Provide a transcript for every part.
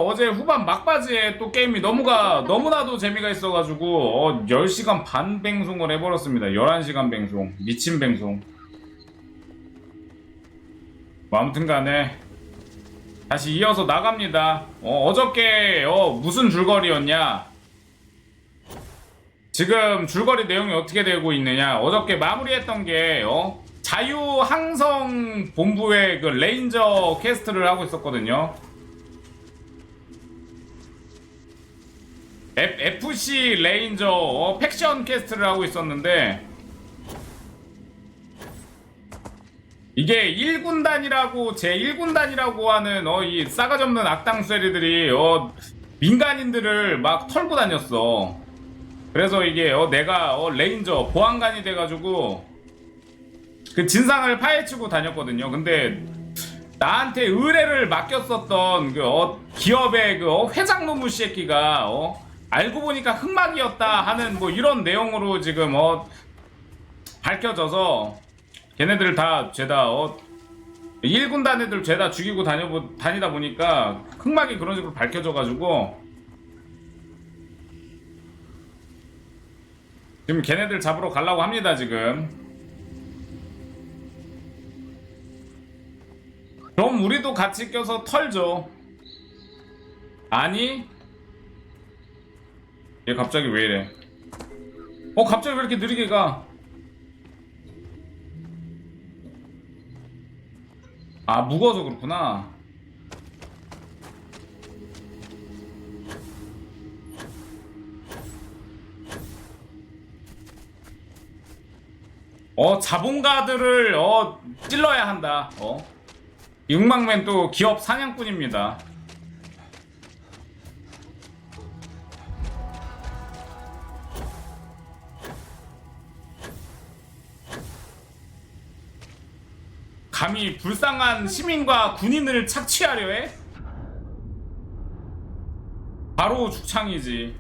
어제 후반 막바지에 또 게임이 너무나도 재미가 있어가지고 10시간 반 방송을 해버렸습니다. 11시간 방송. 미친 방송. 뭐 아무튼간에 다시 이어서 나갑니다. 어저께 무슨 줄거리였냐? 지금 줄거리 내용이 어떻게 되고 있느냐? 어저께 마무리했던 게 자유항성 본부의 그 레인저 퀘스트를 하고 있었거든요. FC 레인저 팩션 퀘스트를 하고 있었는데, 이게 1군단이라고 제1군단이라고 하는 이 싸가지 없는 악당 쇠리들이 민간인들을 막 털고 다녔어. 그래서 이게 내가 레인저 보안관이 돼가지고 그 진상을 파헤치고 다녔거든요. 근데 나한테 의뢰를 맡겼었던 그 기업의 그 회장 노무 새끼가 알고 보니까 흑막이었다 하는 뭐 이런 내용으로 지금 밝혀져서 걔네들 다 죄다 1군단 애들 죄다 죽이고 다니다 보니까 흑막이 그런 식으로 밝혀져가지고 지금 걔네들 잡으러 가려고 합니다. 지금. 그럼 우리도 같이 껴서 털죠. 아니, 얘 갑자기 왜 이래? 갑자기 왜 이렇게 느리게 가? 아, 무거워서 그렇구나. 자본가들을 찔러야 한다. 육망맨 또 기업 사냥꾼입니다. 감히 불쌍한 시민과 군인을 착취하려 해? 바로 죽창이지.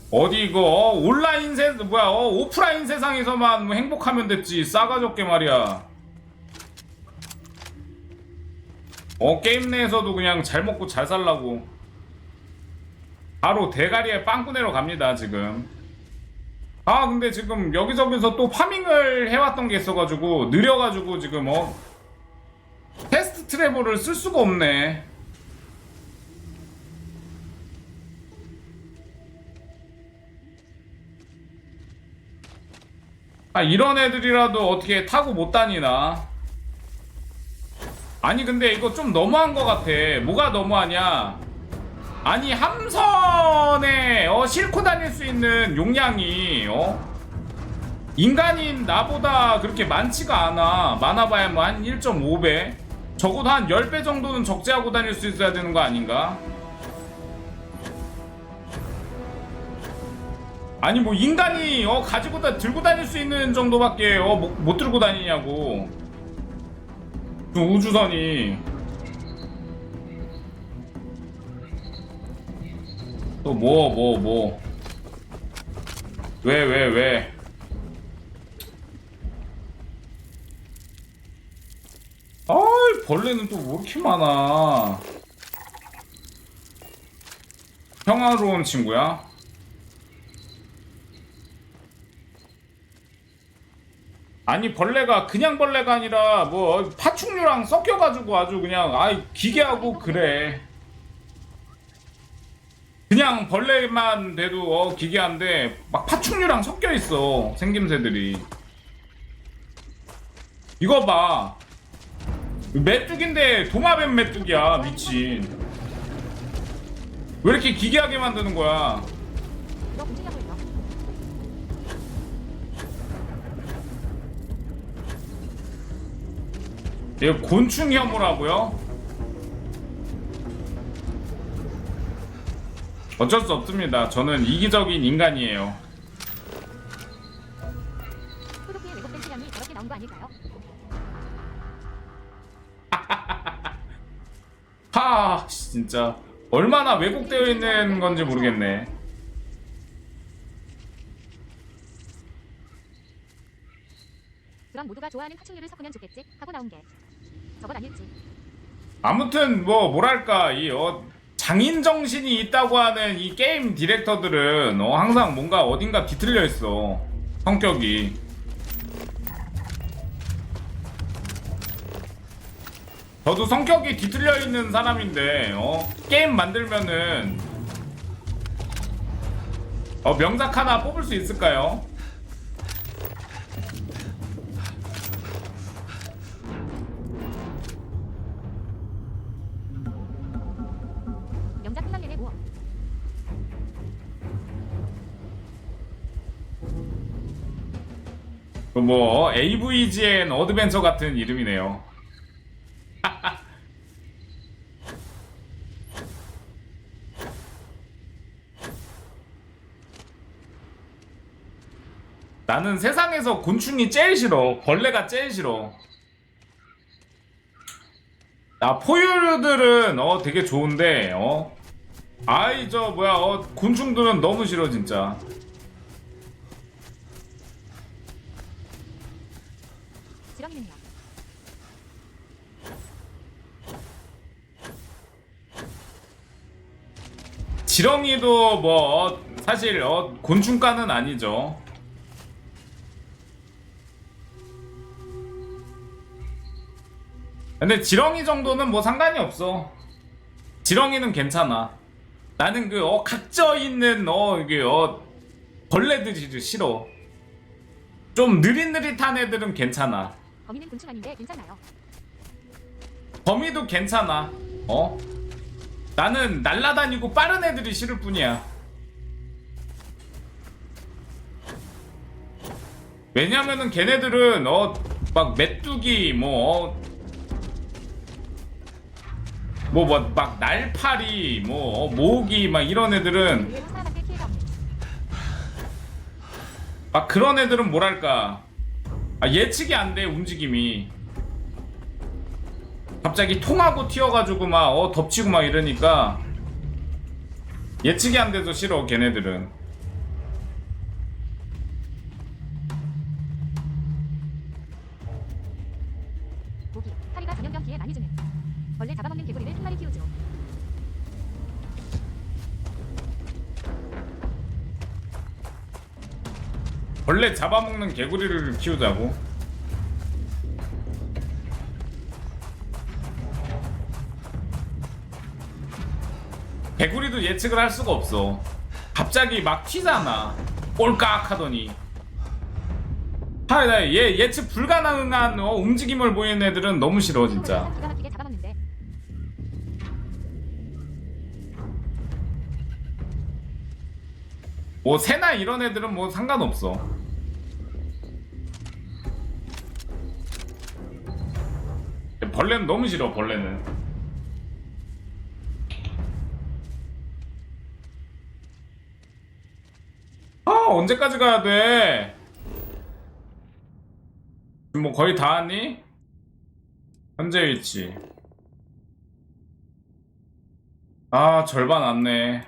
어디 이거 온라인 오프라인 세상에서만 뭐 행복하면 됐지. 싸가지 없게 말이야. 게임 내에서도 그냥 잘 먹고 잘 살라고 바로 대가리에 빵꾸내러 갑니다. 지금. 아, 근데 지금 여기저기서 또 파밍을 해왔던 게 있어가지고 느려가지고 지금 테스트 트래블을 쓸 수가 없네. 아, 이런 애들이라도 어떻게 타고 못 다니나? 아니, 근데 이거 좀 너무한 것 같아. 뭐가 너무하냐? 아니, 함선에 싣고 다닐 수 있는 용량이 인간인 나보다 그렇게 많지가 않아. 많아봐야 뭐 한 1.5배? 적어도 한 10배 정도는 적재하고 다닐 수 있어야 되는 거 아닌가? 아니, 뭐 인간이 가지고 들고 다닐 수 있는 정도밖에 못 들고 다니냐고. 그 우주선이. 또 뭐 왜 아이, 벌레는 또 왜 이렇게 많아. 평화로운 친구야? 아니, 벌레가 그냥 벌레가 아니라 뭐 파충류랑 섞여가지고 아주 그냥 기괴하고 그래. 그냥 벌레만 돼도 기괴한데 막 파충류랑 섞여있어. 생김새들이. 이거 봐. 메뚜기인데 도마뱀 메뚜기야. 미친. 왜 이렇게 기괴하게 만드는 거야? 이거 곤충 혐오라고요? 어쩔 수 없습니다. 저는 이기적인 인간이에요. 소독기의 왜곡된 시간이 저렇게 나온 거 아닐까요? 하, 진짜 얼마나 왜곡되어 있는 건지 모르겠네. 그럼 모두가 좋아하는 파충류를 섞으면 좋겠지 하고 나온 게 저건 아닐지. 아무튼 뭐랄까 장인 정신이 있다고 하는 이 게임 디렉터들은 항상 뭔가 어딘가 뒤틀려 있어. 성격이. 저도 성격이 뒤틀려 있는 사람인데 게임 만들면은 명작 하나 뽑을 수 있을까요? 명작 끝난 내내 모험. 뭐 AVGN 어드벤처 같은 이름이네요. 나는 세상에서 곤충이 제일 싫어. 벌레가 제일 싫어. 나 포유류들은 되게 좋은데 아이 저 뭐야 곤충들은 너무 싫어 진짜. 지렁이는요. 지렁이도 뭐 사실 곤충과는 아니죠. 근데 지렁이 정도는 뭐 상관이 없어. 지렁이는 괜찮아. 나는 그 각져 있는 이게 벌레들이 싫어. 좀 느릿느릿한 애들은 괜찮아. 거미는 곤충 아닌데 괜찮나요? 거미도 괜찮아. 나는 날라다니고 빠른 애들이 싫을 뿐이야. 왜냐면은 걔네들은 막 메뚜기 막 날파리 모기 막 이런 애들은 의외로 사람한테 피해가 없는. 막 그런 애들은 뭐랄까 예측이 안 돼. 움직임이 갑자기 통하고 튀어가지고 막 덮치고 막 이러니까 예측이 안 돼서 싫어 걔네들은. 모기, 파리가 전염병 피해 많이 주는. 벌레 잡아먹는 개구리를 한 마리 키우죠. 벌레 잡아먹는 개구리를 키우자고? 개구리도 예측을 할 수가 없어. 갑자기 막 튀잖아. 꼴깍 하더니. 얘 예측 불가능한 움직임을 보이는 애들은 너무 싫어 진짜. 기가 막히게 잡아먹는데. 뭐 새나 이런 애들은 뭐 상관없어. 벌레는 너무 싫어. 벌레는 언제까지 가야 돼? 지금 뭐 거의 다 왔니? 현재 위치 절반 왔네.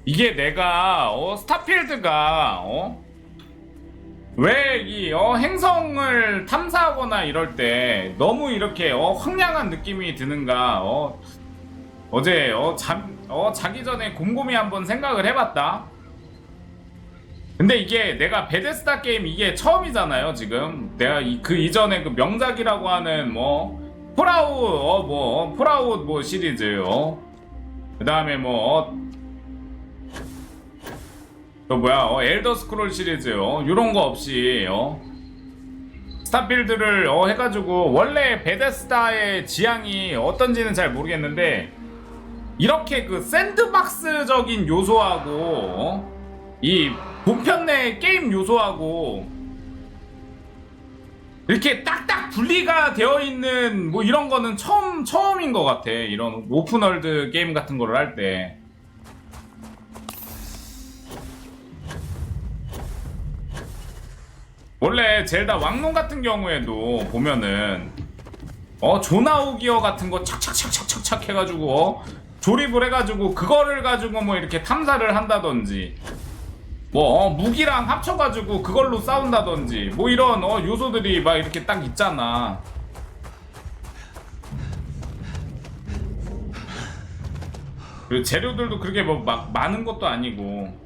이게 내가 스타필드가 왜 이 행성을 탐사하거나 이럴 때 너무 이렇게 황량한 느낌이 드는가 어제 자기 전에 곰곰이 한번 생각을 해봤다. 근데 이게 내가 베데스다 게임 이게 처음이잖아요. 지금 내가 그 이전에 그 명작이라고 하는 폴아웃 시리즈 그 다음에 엘더 스크롤 시리즈 요런 거 없이 스타필드를 해가지고 원래 베데스다의 지향이 어떤지는 잘 모르겠는데 이렇게 그 샌드박스적인 요소하고 이 본편 내 게임 요소하고 이렇게 딱딱 분리가 되어 있는 이런 거는 처음인 것 같아. 이런 오픈월드 게임 같은 거를 할 때. 원래 젤다 왕론 같은 경우에도 보면은 조나우기어 같은 거 착착착착착착 해가지고 조립을 해가지고 그거를 가지고 뭐 이렇게 탐사를 한다든지 뭐 무기랑 합쳐가지고 그걸로 싸운다든지 뭐 이런 요소들이 막 이렇게 딱 있잖아. 그리고 재료들도 그렇게 뭐 막 많은 것도 아니고.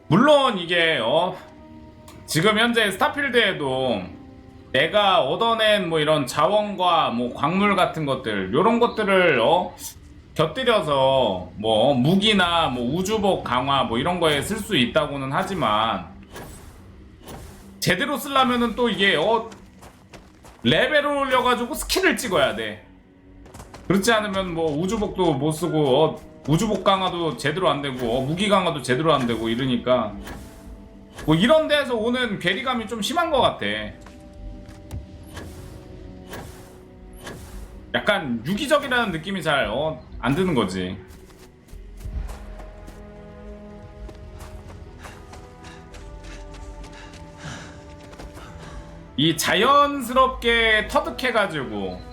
물론 이게 지금 현재 스타필드에도 내가 얻어낸 뭐 이런 자원과 뭐 광물 같은 것들 요런 것들을 곁들여서 뭐 무기나 뭐 우주복 강화 뭐 이런 거에 쓸 수 있다고는 하지만 제대로 쓰려면은 또 이게 레벨을 올려가지고 스킬을 찍어야 돼. 그렇지 않으면 뭐 우주복도 못 쓰고 우주복 강화도 제대로 안 되고 무기 강화도 제대로 안 되고 이러니까 뭐 이런 데서 오는 괴리감이 좀 심한 것 같아. 약간 유기적이라는 느낌이 잘 안 드는 거지. 이 자연스럽게 터득해가지고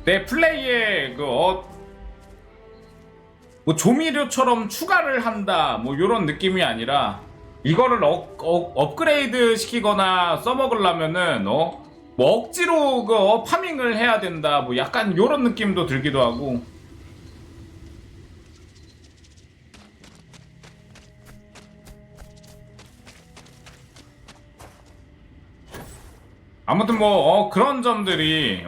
내 플레이에 뭐 조미료처럼 추가를 한다 뭐 요런 느낌이 아니라 이거를 업그레이드 시키거나 써먹으려면은 뭐 억지로 파밍을 해야 된다 뭐 약간 요런 느낌도 들기도 하고. 아무튼 뭐 그런 점들이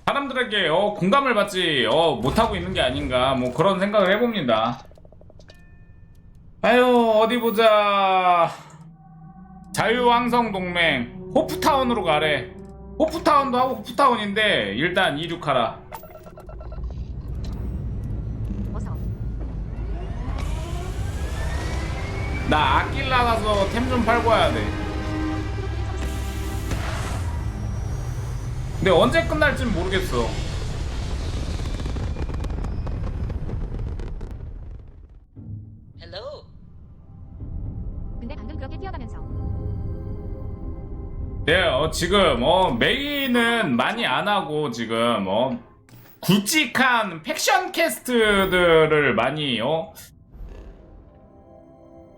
사람들에게 공감을 받지 못하고 있는 게 아닌가 뭐 그런 생각을 해봅니다. 아유 어디 보자. 자유왕성동맹 호프타운으로 가래. 호프타운도 하고 호프타운인데 일단 이륙하라. 어서. 나 아낄라 가서 템 좀 팔고 와야 돼. 근데 언제 끝날진 모르겠어. 헬로. 근데 방금 그렇게 뛰어가면서 네, 지금 메인은 많이 안 하고 지금 굵직한 팩션 캐스트들을 많이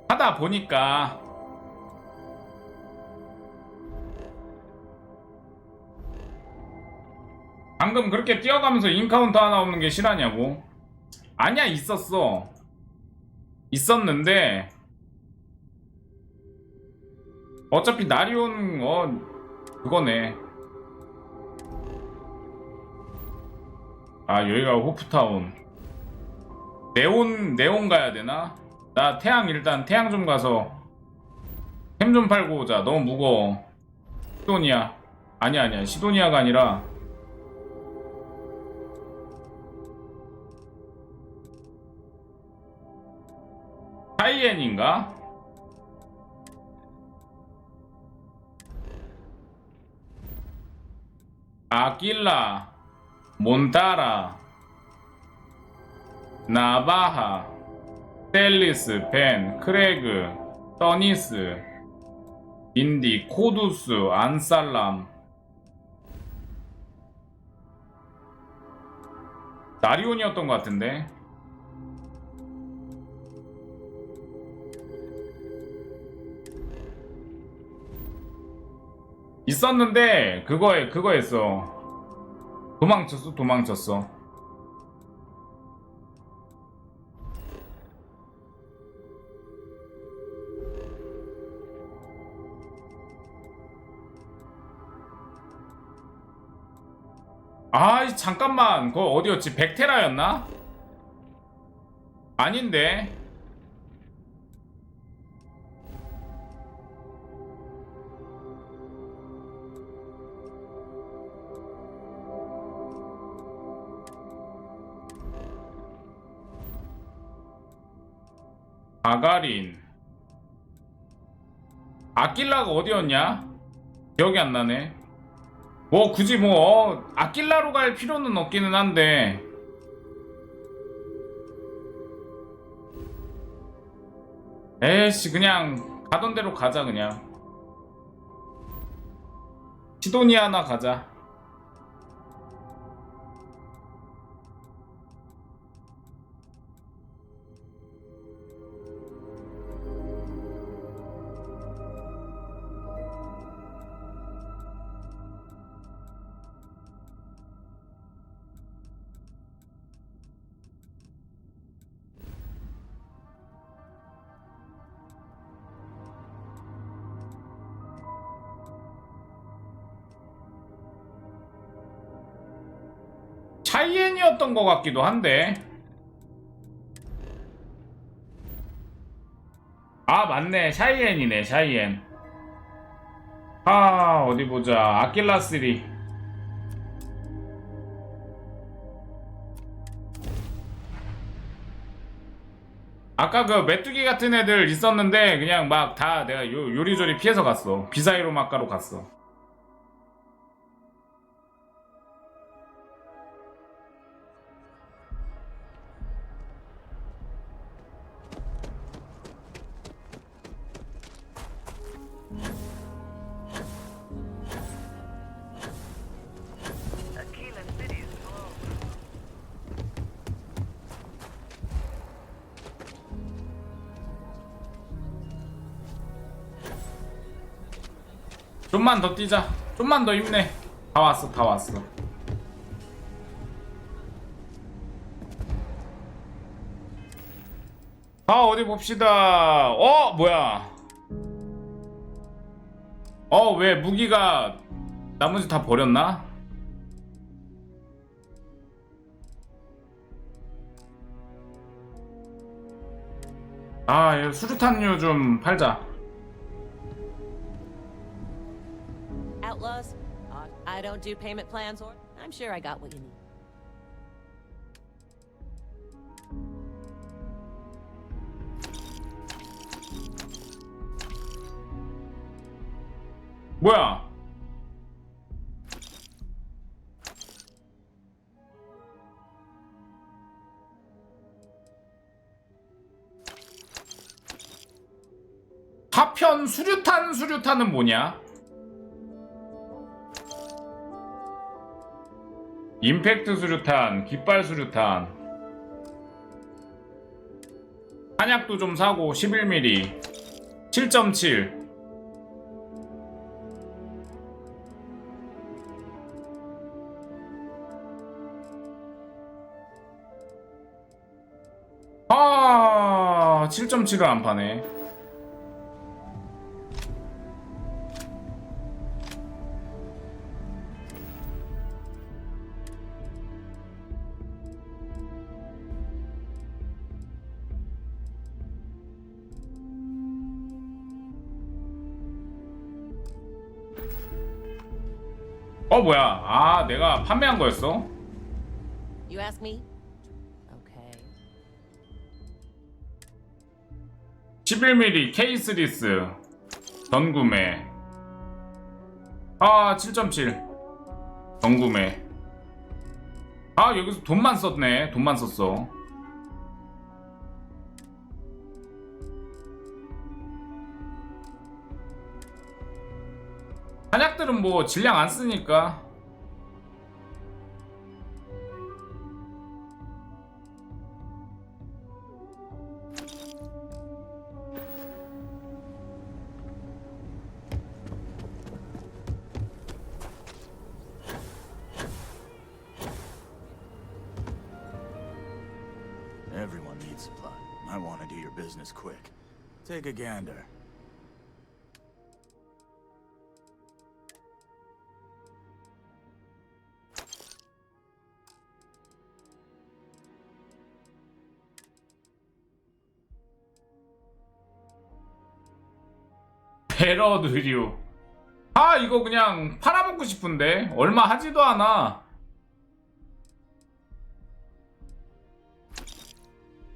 하다 보니까 방금 그렇게 뛰어가면서 인카운터 하나 없는 게 실화냐고? 아니야, 있었어. 있었는데 어차피 나리온 그거네. 아 여기가 호프타운. 네온 가야 되나? 나 일단 태양 좀 가서 템 좀 팔고 오자. 너무 무거워. 시도니아. 아니야 시도니아가 아니라 하이엔인가? 아킬라, 몬타라, 나바하, 셀리스, 벤, 크레그, 떠니스, 인디, 코두스, 안살람. 나리온이었던 것 같은데. 있었는데 그거 했어. 도망쳤어. 아 잠깐만, 그거 어디였지? 백테라였나? 아닌데. 가가린. 아킬라가 어디였냐? 기억이 안 나네. 뭐 굳이 뭐 아킬라로 갈 필요는 없기는 한데. 에이씨 그냥 가던 대로 가자 그냥. 시도니아나 가자. 차이엔이었던 것 같기도 한데. 아 맞네 샤이엔이네 샤이엔. 아 어디 보자. 아킬라3. 아까 그 메뚜기 같은 애들 있었는데 그냥 막 다 내가 요리조리 피해서 갔어. 비사이로 막가로 갔어. 좀만 더 뛰자. 좀만 더 힘내. 다 왔어 다 왔어. 어디 봅시다. 뭐야. 왜 무기가 나머지 다 버렸나? 이거 수류탄류 좀 팔자. Outlaws? I don't do payment plans or I'm sure I got what you need. 뭐야? 파편 수류탄은 뭐냐? 임팩트 수류탄, 깃발 수류탄. 한약도 좀 사고 11mm 7.7. 아 7.7을 안 파네. 뭐야? 내가 판매한 거였어? You ask me? Okay. 11mm 케이스 리스 전구매. 7.7 전구매. 여기서 돈만 썼네. 돈만 썼어. 한약들은 뭐 질량 안 쓰니까. Everyone needs supply. I want to do your business quick. Take a gander. 배러 느류. 이거 그냥 팔아먹고 싶은데 얼마 하지도 않아.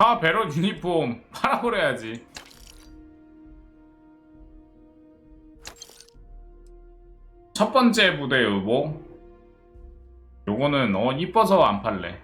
아, 배럴 유니폼 팔아버려야지. 첫 번째 부대 의복. 요거는 이뻐서 안 팔래.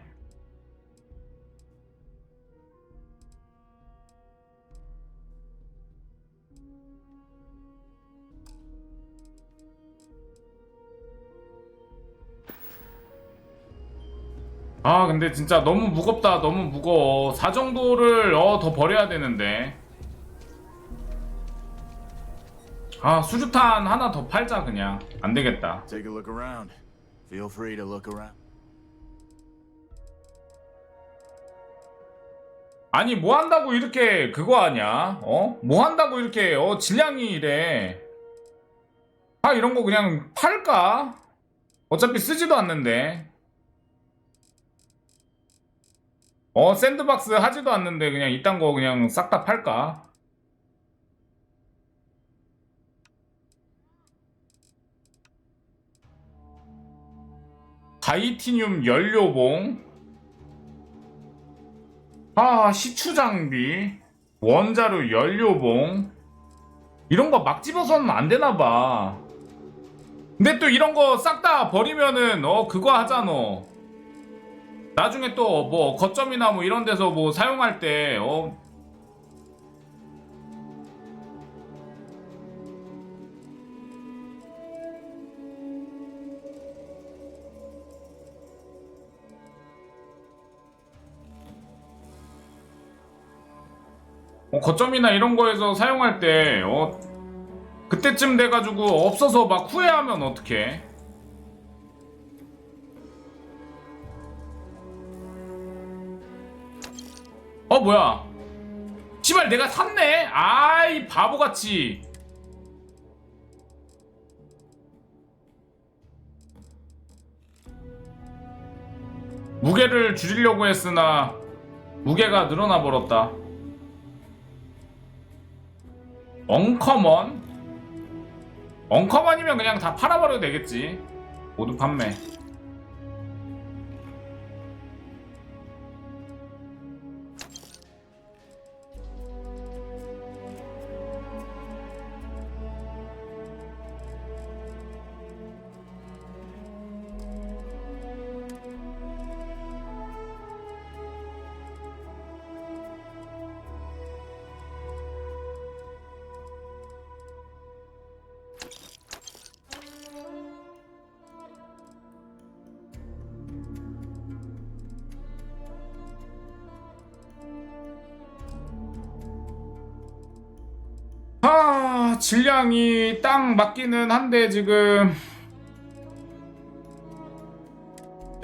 아, 근데 진짜 너무 무겁다. 너무 무거워. 4 정도를 더 버려야 되는데. 아, 수류탄 하나 더 팔자. 그냥 안 되겠다. Take a look around. Feel free to look around. 아니, 뭐 한다고 이렇게 그거 하냐? 뭐 한다고 이렇게 질량이 이래. 아, 이런 거 그냥 팔까? 어차피 쓰지도 않는데. 샌드박스 하지도 않는데 그냥 이딴 거 그냥 싹 다 팔까? 다이티늄 연료봉. 아, 시추 장비. 원자로 연료봉. 이런 거 막 집어서는 안 되나봐. 근데 또 이런 거 싹 다 버리면은 그거 하잖아. 나중에 또 뭐 거점이나 뭐 이런 데서 뭐 사용할 때 거점이나 이런 거에서 사용할 때 그때쯤 돼가지고 없어서 막 후회하면 어떡해. 뭐야, 씨발 내가 샀네. 아이, 바보같이. 무게를 줄이려고 했으나 무게가 늘어나 버렸다. 엉커먼이면 그냥 다 팔아버려도 되겠지. 모두 판매. 질량이 딱 맞기는 한데 지금.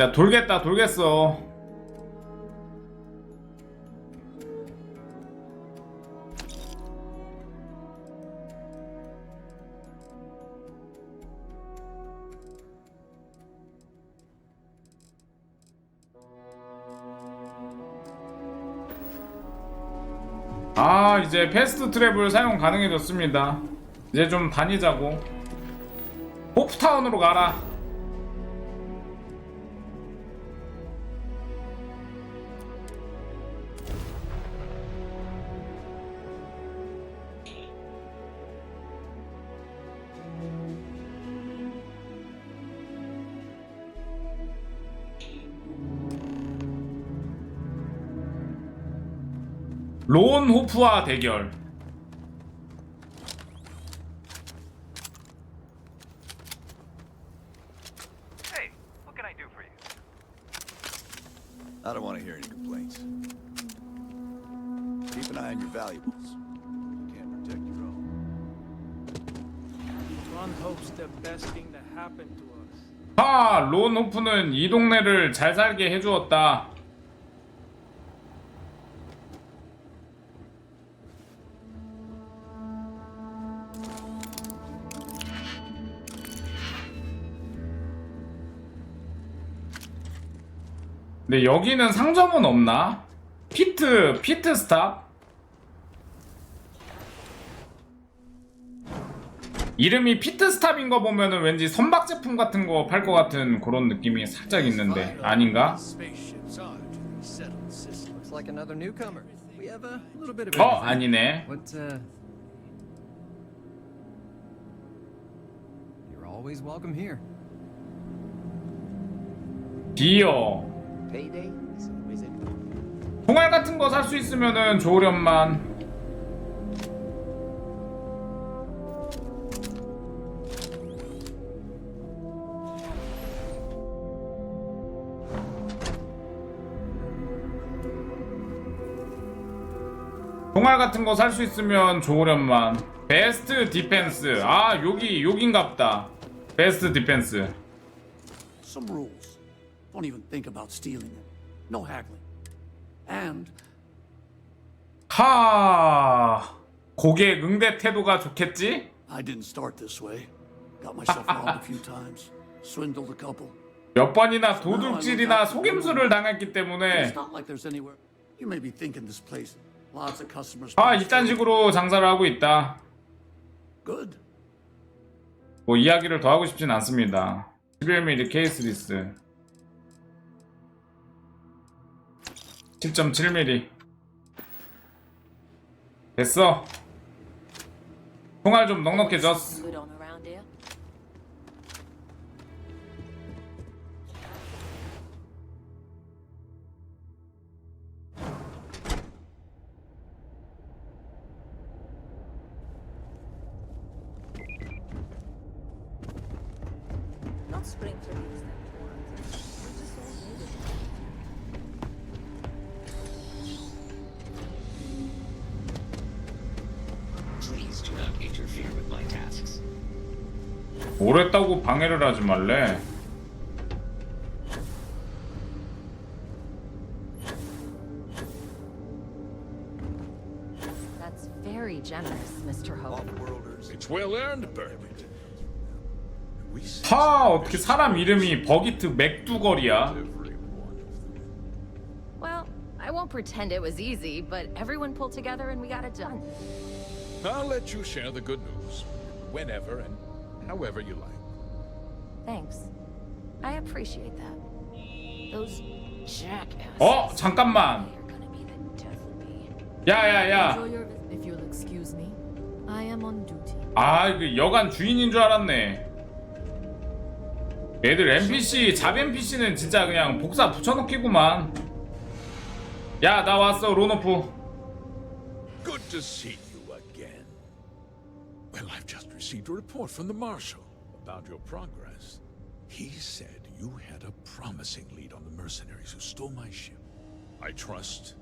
야, 돌겠어. 아, 이제 패스트 트래블 사용 가능해졌습니다. 이제 좀 다니자고. 호프타운으로 가라. 론호프와 대결. Hey, what can I do for you? I don't want to hear any complaints. Keep an eye on your valuables. You can't protect your own. One hopes the best thing that happened to us. 론호프는 이 동네를 잘 살게 해주었다. 근데 여기는 상점은 없나? 피트 스탑? 이름이 피트 스탑인 거 보면은 왠지 선박 제품 같은 거 팔 것 같은 그런 느낌이 살짝 있는데 아닌가? Spaceships are to be settled systems. like another newcomer. We have a little bit of 어, everything. 아니네. What, You're always welcome here. 디어. Payday is always a 총알 같은 거 살 수 있으면은 좋으련만. 총알 같은 거 살 수 있으면 좋으련만. 베스트 디펜스. 아, 여긴갑다. 베스트 디펜스. Some rules. Don't even think about stealing it. No haggling. And 하. 고객 응대 태도가 좋겠지? I didn't start this way. Got myself robbed a few times. Swindled a couple. 몇 번이나 도둑질이나 속임수를 당했기 때문에 It's not like there's anywhere. You may be thinking this place. Lots of customers. 아, 이딴 식으로 장사를 하고 있다. Good. 뭐 이야기를 더 하고 싶진 않습니다. 11mm 케이스 리스 10.7mm 됐어. 총알 좀 넉넉해졌어. Good on around here. Not spring for these then. We're just all needed. Please do not interfere with my tasks. 오랬다고 방해를 하지 말래. That's very generous, Mr. Hope. It's well earned, Burkett. We 하, 어떻게 사람 이름이 버기트 맥두걸이야? Well, I won't pretend it was easy, but everyone pulled together and we got it done. I'll let you share the good news whenever and however you like. Thanks. I appreciate that. Those jackasses. 어, 잠깐만. They're gonna be the death of me. 야야야. Enjoy your visit. If you'll excuse me, I am on duty. 아, 이거 여관 주인인 줄 알았네. 얘들 NPC, 잡 NPC는 진짜 그냥 복사 붙여넣기구만. 야, 나 왔어, 로노프. Good to see you again. Well, I've just received a report from the Marshal about your progress. He said you had a promising lead on the mercenaries who stole my ship. I trust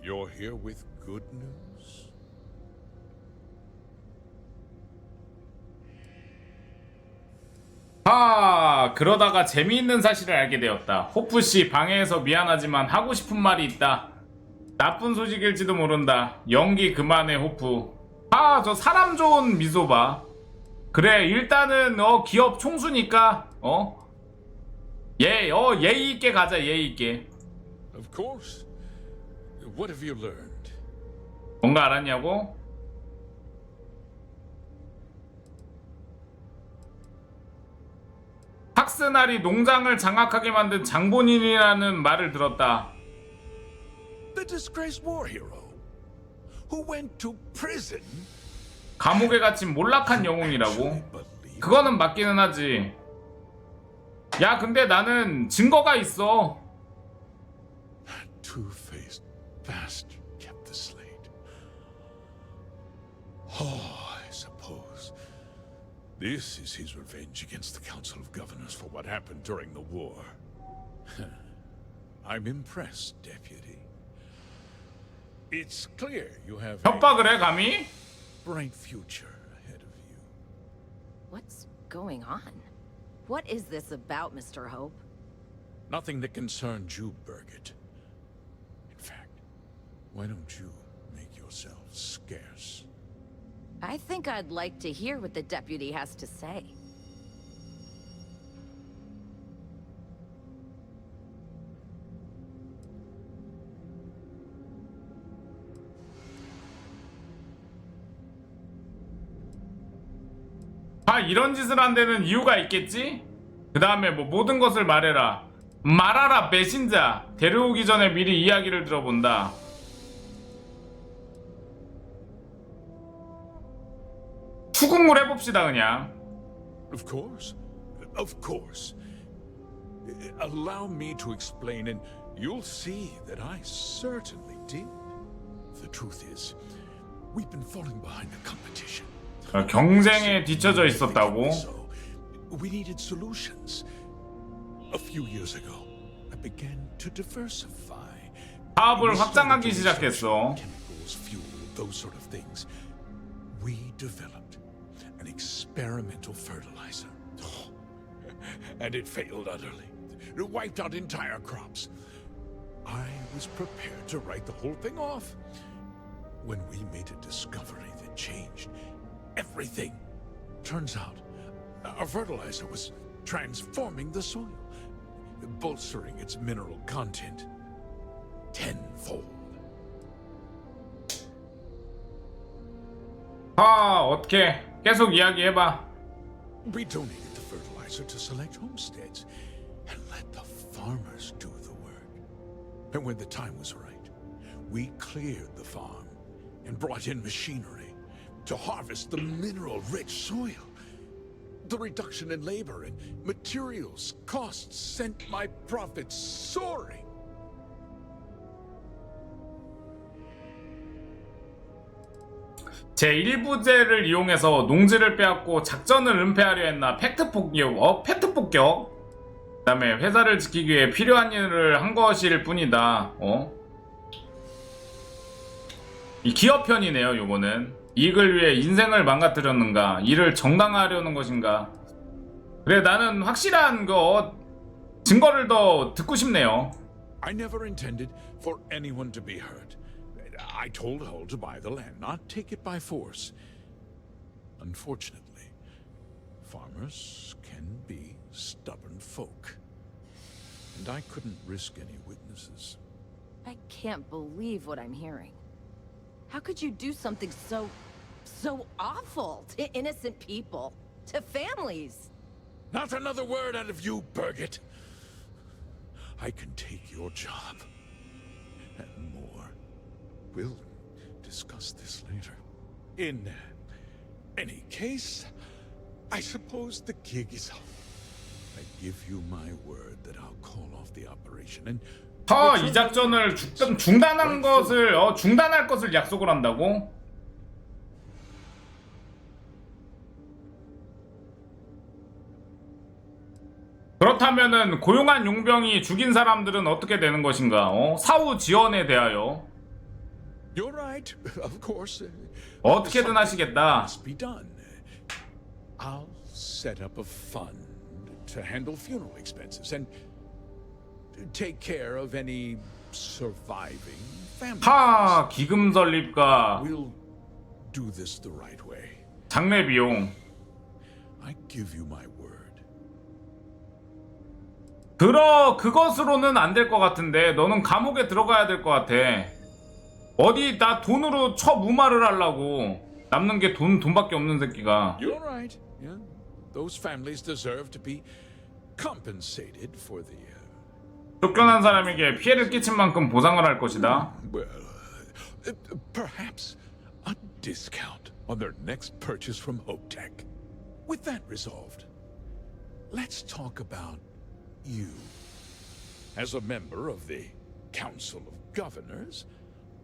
you're here with good news. 하, 그러다가 재미있는 사실을 알게 되었다. 호프씨, 방해해서 미안하지만 하고 싶은 말이 있다. 나쁜 소식일지도 모른다. 연기 그만해, 호프. 아, 저 사람 좋은 미소 봐. 그래, 일단은 기업 총수니까 예의 있게 가자. 예의 있게. Of course. What have you learned? 뭔가 알았냐고? 학스날이 농장을 장악하게 만든 장본인이라는 말을 들었다. The disgraced war hero who went to prison. 감옥에 갇힌 몰락한 영웅이라고? 그거는 맞기는 하지. 야, 근데 나는 증거가 있어. That two-faced bastard kept the slate. Oh, I suppose this is his revenge against the Council of Governors for what happened during the war. I'm impressed, Deputy. It's clear you have 협박을 해, 감히? bright future ahead of you. What's going on? What is this about, Mr. Hope? Nothing that concerns you, Burgett. In fact, why don't you make yourself scarce? I think I'd like to hear what the deputy has to say. 다 이런 짓을 한 데는 이유가 있겠지? 그 다음에 뭐 모든 것을 말해라. 말하라 배신자. 데려오기 전에 미리 이야기를 들어본다. 추궁을 해봅시다 그냥. Of course. Of course. Allow me to explain, and you'll see that I certainly did. The truth is, we've been falling behind the competition. 경쟁에 뒤처져 있었다고. So, we needed solutions. A few years ago, I began to diversify. 사업을 확장하기 시작했어. Chemicals, fuel, those sort of things. We developed an experimental fertilizer. And it failed utterly. It wiped out entire crops. I was prepared to write the whole thing off when we made a discovery that changed everything. Turns out, our fertilizer was transforming the soil, bolstering its mineral content tenfold. 어떻게 계속 이야기해봐. We donated the fertilizer to select homesteads and let the farmers do the work. And when the time was right, we cleared the farm and brought in machinery to harvest the mineral-rich soil. The reduction in labor and materials costs sent my profits soaring. 제1부제를 이용해서 농지를 빼앗고 작전을 은폐하려 했나. 팩트 폭격. 팩트 폭격. 그 다음에 회사를 지키기 위해 필요한 일을 한 것일 뿐이다. 이 기업편이네요 요거는. 이익을 위해 인생을 망가뜨렸는가, 이를 정당화하려는 것인가. 그래, 나는 확실한 증거를 더 듣고 싶네요. I never intended for anyone to be hurt. I told Hull to buy the land, not take it by force. Unfortunately, farmers can be stubborn folk. And I couldn't risk any witnesses. I can't believe what I'm hearing. How could you do something so awful to innocent people, to families? Not another word out of you, Birgit. I can take your job. And more. We'll discuss this later. In any case, I suppose the gig is up. I give you my word that I'll call off the operation and 이 작전을 중단할 것을 약속을 한다고? 그렇다면은 고용한 용병이 죽인 사람들은 어떻게 되는 것인가? 사후 지원에 대하여 You're right, of course. 어떻게든 하시겠다. Must be done. I'll set up a fund to handle funeral expenses and take care of any surviving families. 기금 설립과 We'll do this the right way. 장례 비용. I give you my word. 그것으로는 안 될 것 같은데. 너는 감옥에 들어가야 될 것 같아. 어디 나 돈으로 무마를 하려고. 남는 게 돈밖에 없는 새끼가. You're right. Yeah, those families deserve to be compensated for the. 쫓겨난 사람에게 피해를 끼친 만큼 보상을 할 것이다. Well, perhaps a discount on their next purchase from Hoptech. With that resolved, let's talk about you. As a member of the Council of Governors,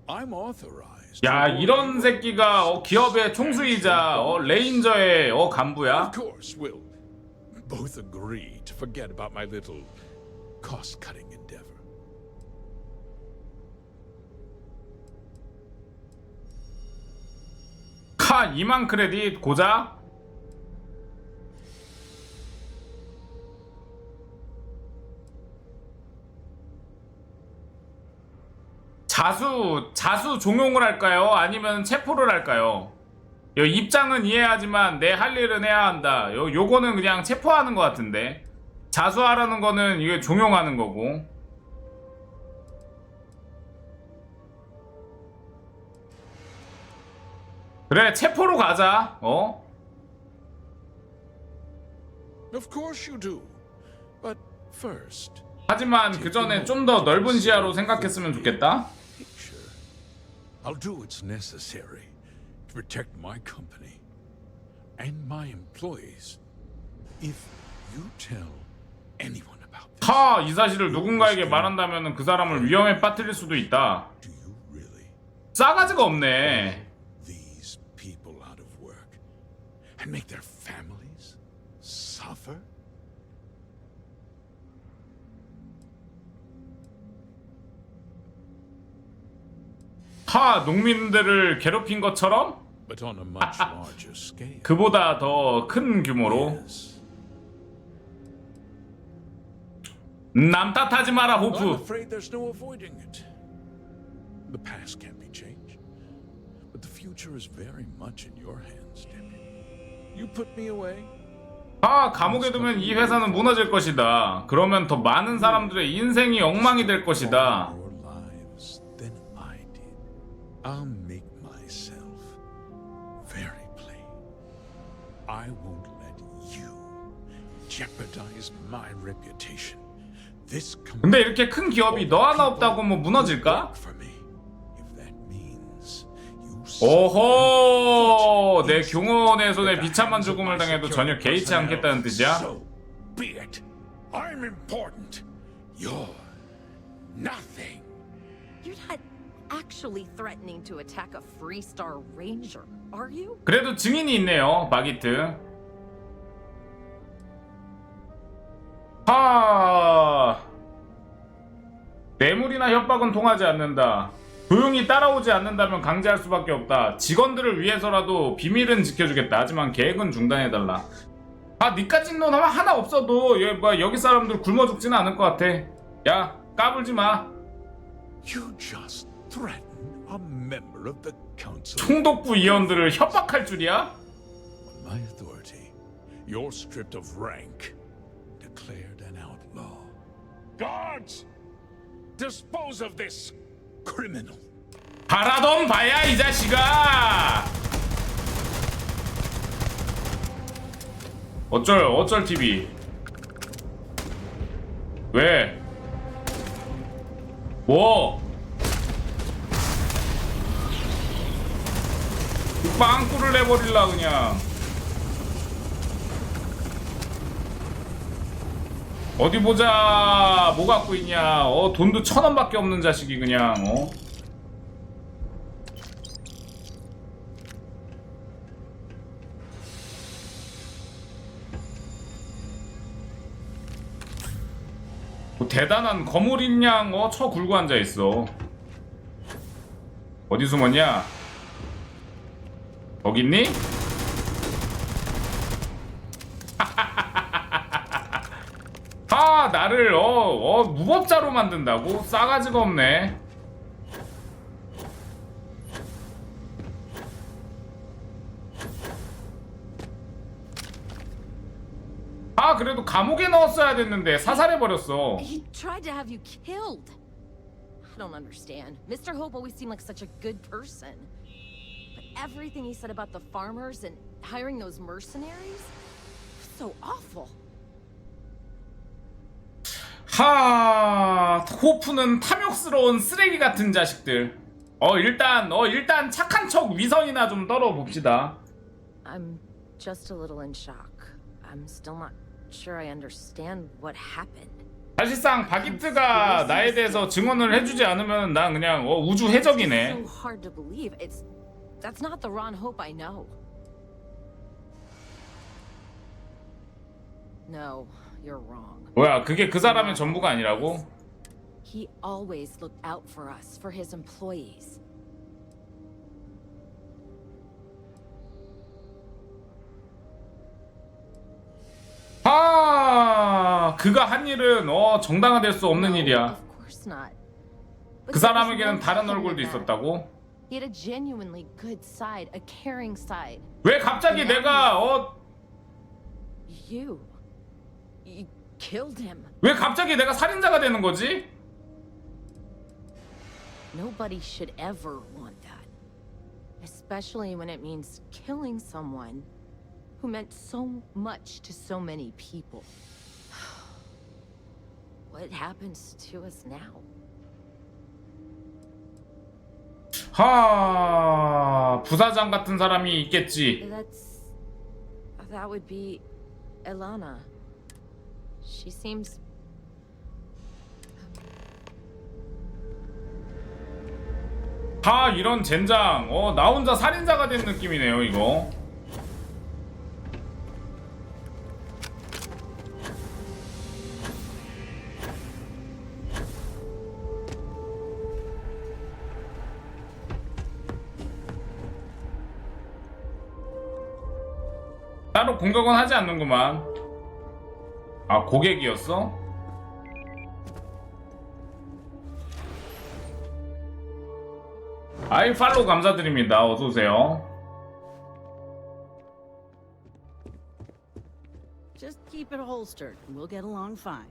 I'm authorized. 야, 이런 새끼가 기업의 총수이자 레인저의 간부야? Of course, we'll both agree to forget about my little cost-cutting endeavor. 2만 크레딧 고작? 자수 종용을 할까요? 아니면 체포를 할까요? 입장은 이해하지만 내 할 일은 해야 한다. 요거는 그냥 체포하는 것 같은데. 자수하라는 거는 이게 종용하는 거고. 그래, 체포로 가자. Of course you do. But first, 하지만 그 전에 좀 더 넓은 시야로 생각했으면 좋겠다. Picture. I'll do what's necessary to protect my company and my employees. If you tell anyone about this, 하, 이 사실을 누군가에게 말한다면 그 사람을 위험에 빠뜨릴 수도 있다. do you really 싸가지가 없네. these people out of work and make their families suffer? 하, 농민들을 괴롭힌 것처럼 But on a much larger scale. 그보다 더 큰 규모로. Yes. 남 탓하지 마라, I'm 호프. afraid there's no avoiding it. The past can't be changed, but the future is very much in your hands, Deputy. You put me away. 아, 감옥에 두면 이 회사는 무너질 것이다. 그러면 더 많은 사람들의 인생이 엉망이 될 것이다. More lives than I did. I'll make myself very plain. I won't let you jeopardize my reputation. This company 근데 이렇게 큰 기업이 너 하나 없다고 뭐 무너질까? for me. If that means you 오호, 내 경호원의 손에 비참한 죽음을 당해도 전혀 개의치 않겠다는 뜻이야? So be it. I'm important. You're nothing. You're not actually threatening to attack a Freestar Ranger, are you? 그래도 증인이 있네요, 바기트. 하, 뇌물이나 협박은 통하지 않는다. 조용히 따라오지 않는다면 강제할 수밖에 없다. 직원들을 위해서라도 비밀은 지켜주겠다. 하지만 계획은 중단해달라. 아, 니까진 놈 하나 없어도 여기 사람들 굶어 죽지는 않을 것 같아. 야, 까불지 마. You just threaten a member of the council. 총독부 위원들을 협박할 줄이야? On my authority, you're stripped of rank, declared an outlaw. Guards, dispose of this criminal. 바라던 봐야 이 자식아. 어쩔 TV. 왜? 뭐? 빵꾸를 내버릴라 그냥. 어디 보자. 뭐 갖고 있냐. 돈도 1,000원밖에 없는 자식이 그냥. 뭐 대단한 거물인 양 쳐 굴고 앉아 있어. 어디 숨었냐? 거기 있니? 아, 나를 무법자로 만든다고? 싸가지가 없네. 아, 그래도 감옥에 넣었어야 됐는데 사살해버렸어. He tried to have you killed. I don't understand. Mr. Hope always seemed like such a good person. But everything he said about the farmers and hiring those mercenaries, so awful. 하, 호프는 탐욕스러운 쓰레기 같은 자식들. 일단 착한 척 위선이나 좀 떨어봅시다. I'm just a little in shock. I'm still not sure I understand what happened. 사실상 바기트가 나에 대해서 증언을 해주지 않으면 난 그냥 우주 It's 해적이네. so hard to believe. That's not the Ron Hope I know. No, you're wrong. 뭐야, 그게 그 사람의 전부가 아니라고? He always looked out for us, for his employees. 아, 그가 한 일은 정당화될 수 없는 No, 일이야. of course not. But 그 there was 사람에게는 more 다른 to him 얼굴도 than that. 있었다고? He had a genuinely good side, a caring side. 왜 갑자기 내가 You killed him. 왜 갑자기 내가 살인자가 되는 거지? Nobody should ever want that. Especially when it means killing someone who meant so much to so many people. what happens to us now? 부사장 같은 사람이 있겠지. That would be Elana. She seems 이런 젠장. 나 혼자 살인자가 된 느낌이네요, 이거. 따로 공격은 하지 않는구만. 고객이었어? 팔로우 감사드립니다. 어서오세요. Just keep it holstered and we'll get along fine.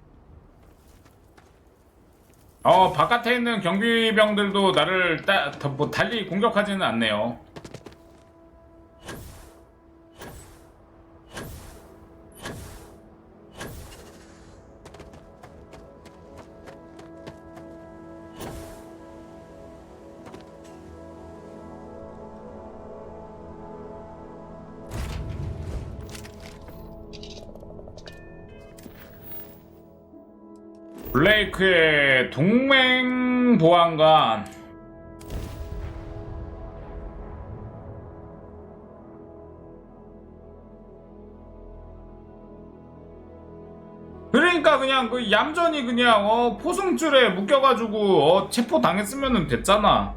바깥에 있는 경비병들도 나를 달리 공격하지는 않네요. 블레이크의 동맹 보안관. 그러니까 그냥 그 얌전히 그냥 포승줄에 묶여가지고 체포 당했으면 됐잖아.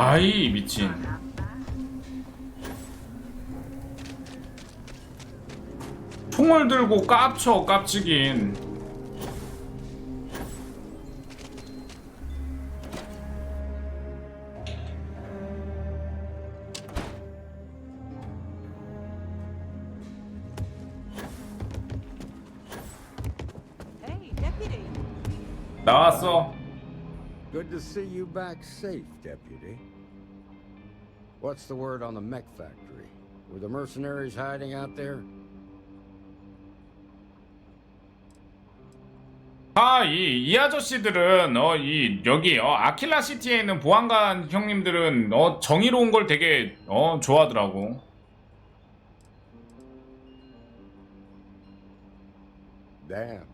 아이 미친. 총을 들고 깝쳐 깝치긴. Hey, deputy. 나왔어. Good to see you back safe, Deputy. What's the word on the mech factory? Were the mercenaries hiding out there? 이 아저씨들은 여기 아킬라 시티에 있는 보안관 형님들은 정의로운 걸 되게 좋아하더라고. Damn,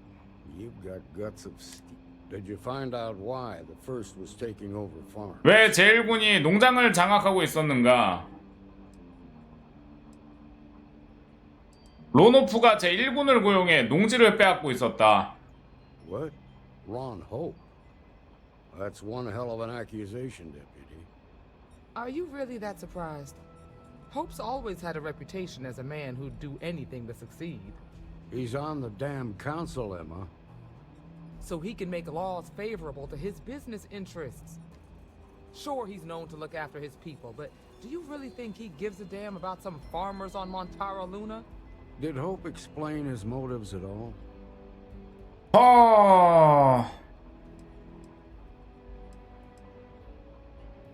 you've got guts of steel. Did you find out why the first was taking over farm? 왜 제1군이 농장을 장악하고 있었는가? 로노프가 제1군을 고용해 농지를 빼앗고 있었다. What? Ron Hope? That's one hell of an accusation, Deputy. Are you really that surprised? Hope's always had a reputation as a man who'd do anything to succeed. He's on the damn council, Emma. So he can make laws favorable to his business interests. Sure, he's known to look after his people, but do you really think he gives a damn about some farmers on Montara Luna? Did Hope explain his motives at all?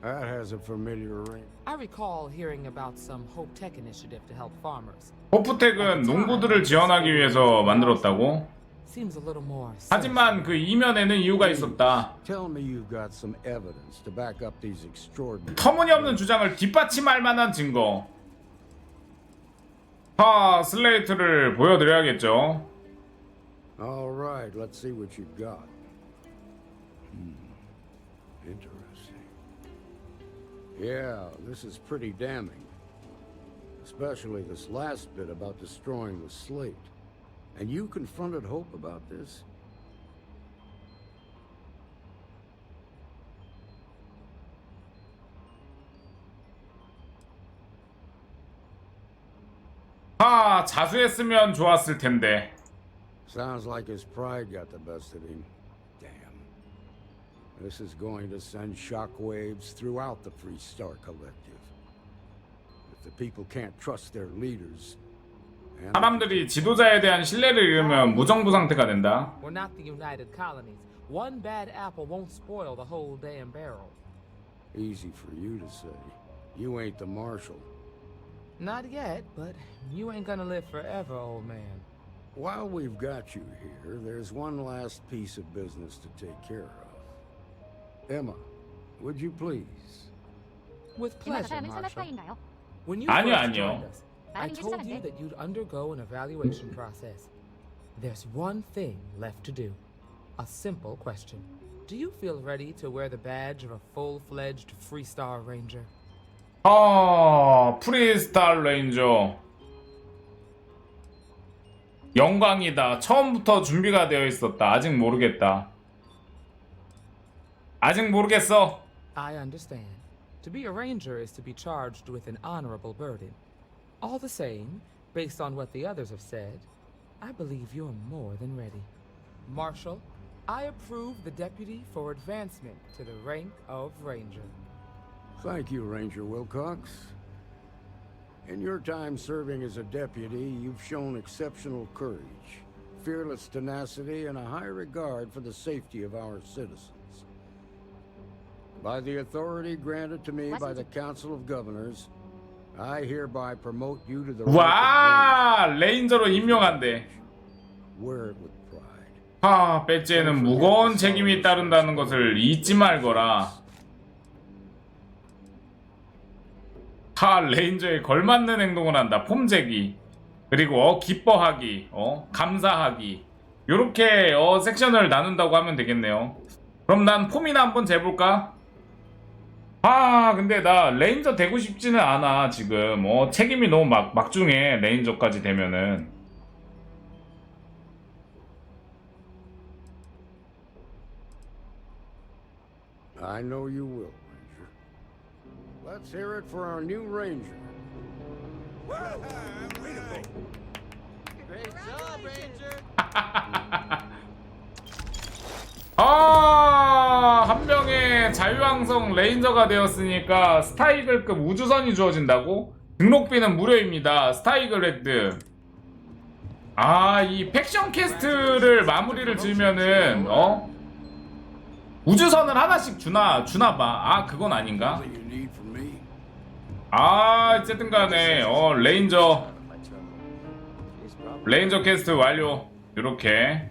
That has a familiar ring. I recall hearing about some Hope Tech initiative to help farmers. 호프텍은 농부들을 지원하기 위해서 만들었다고? Seems a little more. 하지만 그 이면에는 이유가 있었다. Tell me you've got some evidence to back up these extraordinary. 터무니없는 주장을 뒷받침할 만한 증거. 슬레이트를 보여드려야겠죠. All right, let's see what you've got. Interesting. Yeah, this is pretty damning. Especially this last bit about destroying the slate. And you confronted Hope about this? 자수했으면 좋았을 텐데. Sounds like his pride got the best of him. Damn. This is going to send shockwaves throughout the Free Star Collective. If the people can't trust their leaders. 사람들이 지도자에 대한 신뢰를 잃으면 무정부 상태가 된다. We're not the United Colonies. One bad apple won't spoil the whole damn barrel. Easy for you to say. You ain't the marshal. Not yet, but you ain't gonna live forever, old man. While we've got you here, there's one last piece of business to take care of. Emma, would you please? With 제가 저 pleasure, 사람은 설마 Marshal. 스파이인가요? When you 아니요, first 아니요. joined us, I 나는 told you 괜찮은데. that you'd undergo an evaluation process. There's one thing left to do. A simple question. Do you feel ready to wear the badge of a full-fledged Freestar Ranger? 프리스타 레인저. 영광이다. 처음부터 준비가 되어 있었다. 아직 모르겠다. 아직 모르겠어. I understand. To be a ranger is to be charged with an honorable burden. All the same, based on what the others have said, I believe you're more than ready. Marshal, I approve the deputy for advancement to the rank of ranger. Thank you, Ranger Wilcox. In your time serving as a deputy, you've shown exceptional courage, fearless tenacity, and a high regard for the safety of our citizens. By the authority granted to me by the Council of Governors, I hereby promote you to the rank 와, of 레인저로 임명한대. Ranger. Wear it with pride. 배지에는 무거운 책임이 따른다는 것을 잊지 말거라. 레인저에 걸맞는 행동을 한다. 폼재기, 그리고 기뻐하기, 감사하기, 요렇게 섹션을 나눈다고 하면 되겠네요. 그럼 난 폼이나 한번 재볼까? 근데 나 레인저 되고 싶지는 않아 지금. 책임이 너무 막중해. 레인저까지 되면은. I know you will, Ranger. Let's hear it for our new Ranger. Great job, Ranger. 한 명의 자유왕성 레인저가 되었으니까 스타이글급 우주선이 주어진다고? 등록비는 무료입니다. 스타이글 레드. 이 팩션 퀘스트를 마무리를 지으면은 우주선을 하나씩 주나봐. 그건 아닌가? Something you need from me? 어쨌든 간에 레인저 퀘스트 완료. 요렇게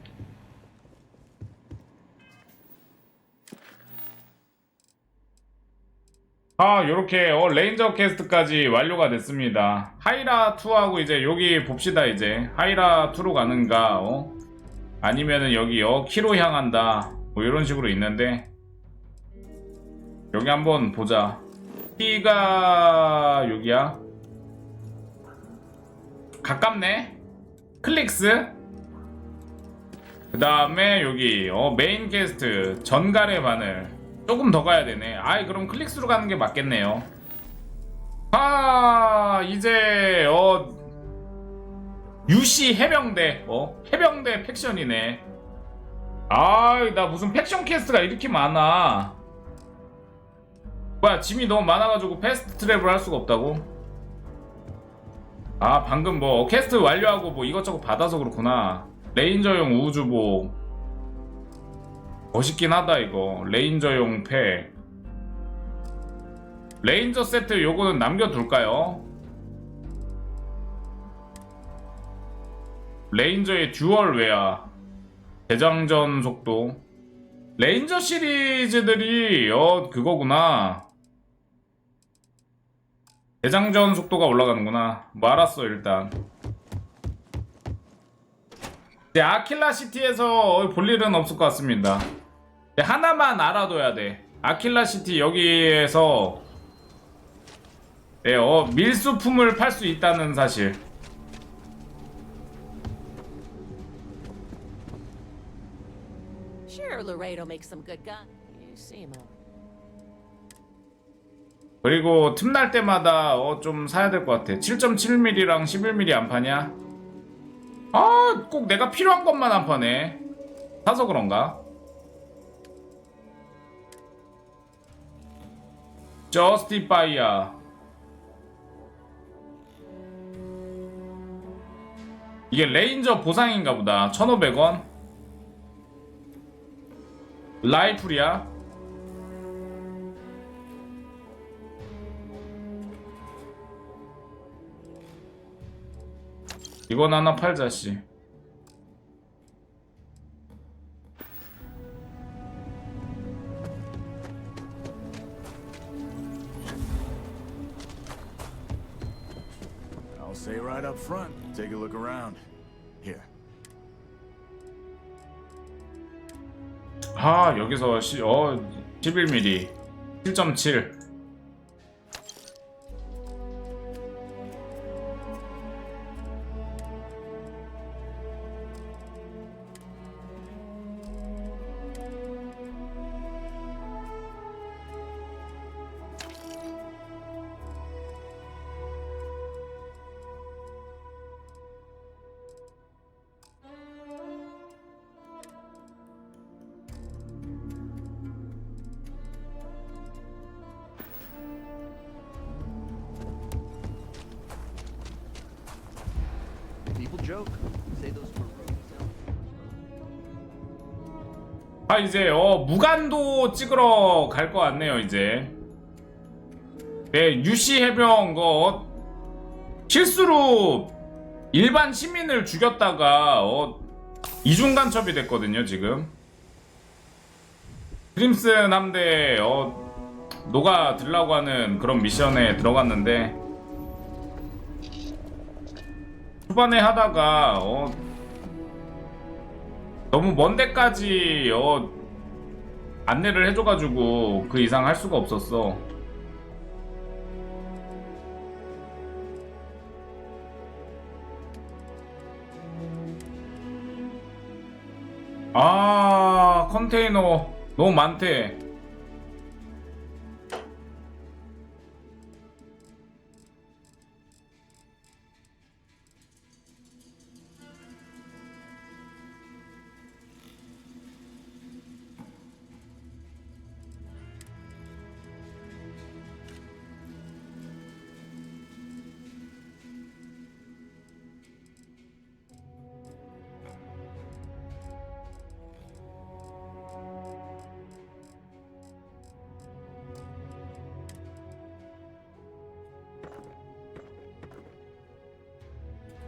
요렇게 레인저 퀘스트까지 완료가 됐습니다. 하이라 2하고 이제 여기 봅시다. 이제 하이라 2로 가는가 아니면은 여기 키로 향한다, 뭐 이런 식으로 있는데, 여기 한번 보자. 키가 여기야. 가깝네. 클릭스. 그 다음에 여기 메인 퀘스트 전갈의 바늘. 조금 더 가야 되네. 그럼 클릭스로 가는 게 맞겠네요. 이제 유시 해병대 해병대 팩션이네. 나 무슨 팩션 퀘스트가 이렇게 많아. 뭐야, 짐이 너무 많아가지고 패스트 트랩을 할 수가 없다고? 방금 뭐 퀘스트 완료하고 뭐 이것저것 받아서 그렇구나. 레인저용 우주복 멋있긴 하다. 이거 레인저용 팩, 레인저 세트 요거는 남겨둘까요? 레인저의 듀얼 웨어, 대장전 속도. 레인저 시리즈들이 그거구나. 대장전 속도가 올라가는구나. 뭐 알았어. 일단 이제 아킬라 시티에서 볼 일은 없을 것 같습니다. 하나만 알아둬야 돼. 아킬라 시티 여기에서 밀수품을 팔 수 있다는 사실. Sure, Laredo makes some good gun. You see him. 그리고 틈날 때마다 좀 사야 될 것 같아. 7.7mm랑 11mm 안 파냐? 꼭 내가 필요한 것만 안 파네. 사서 그런가? 저스티파이어. 이게 레인저 보상인가 보다. 1,500원. 라이플이야? 이건 하나 팔자 씨. I'll say right up front, take a look around. Here. 아 여기서 11mm 7.7 People joke. Say those were 아 이제 무간도 찍으러 갈 것 같네요 이제. 네 유시 해병 실수로 일반 시민을 죽였다가 이중 간첩이 됐거든요 지금. 크림슨 함대 녹아들라고 하는 그런 미션에 들어갔는데 초반에 하다가 너무 먼 데까지 안내를 해줘가지고 그 이상 할 수가 없었어. 아 컨테이너 너무 많대.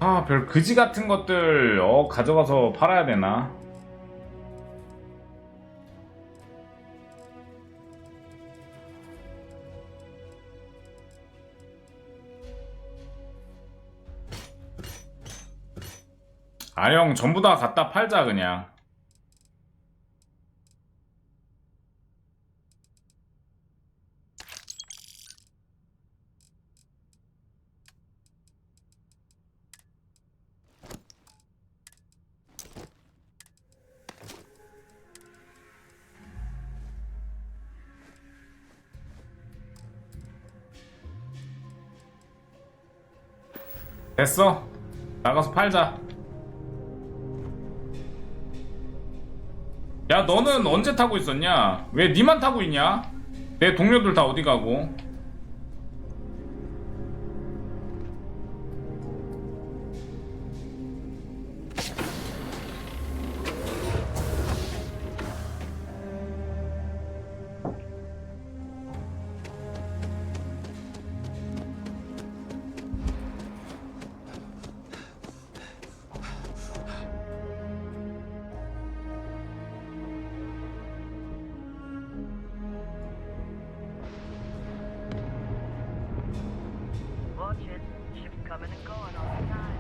아, 별 그지 같은 것들 가져가서 팔아야 되나? 아, 형 전부 다 갖다 팔자 그냥. 됐어. 나가서 팔자. 야, 너는 언제 타고 있었냐? 왜 니만 타고 있냐? 내 동료들 다 어디 가고? Watch it. Ships coming and going all the time.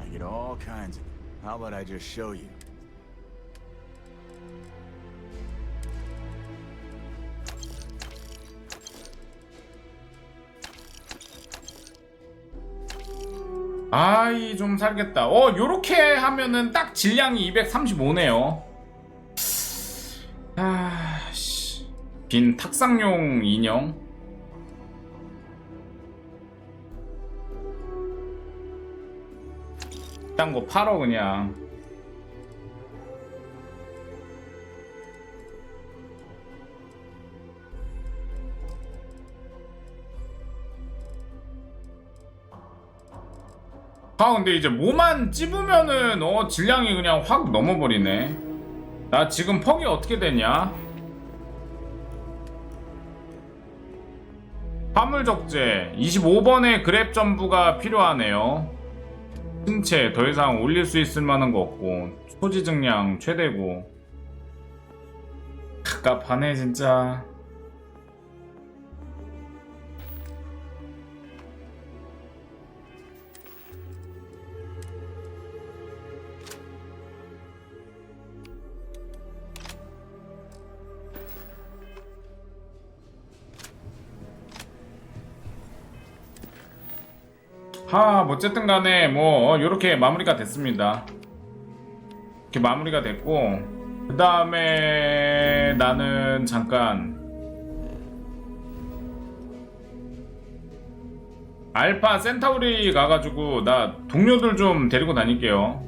I get all kinds of them. How about I just show you? 아이 좀 살겠다. 요렇게 하면은 딱 질량이 235네요. 아씨, 빈 탁상용 인형. 딴 거 팔어 그냥. 아 근데 이제 뭐만 찝으면은 질량이 그냥 확 넘어버리네. 나 지금 퍽이 어떻게 되냐? 화물 적재 25번의 그랩 전부가 필요하네요. 신체 더 이상 올릴 수 있을 만한 거 없고 소지 증량 최대고. 갑갑하네 진짜. 어쨌든 간에 뭐 요렇게 마무리가 됐습니다. 이렇게 마무리가 됐고, 그 다음에 나는 잠깐 알파 센타우리 가가지고 나 동료들 좀 데리고 다닐게요.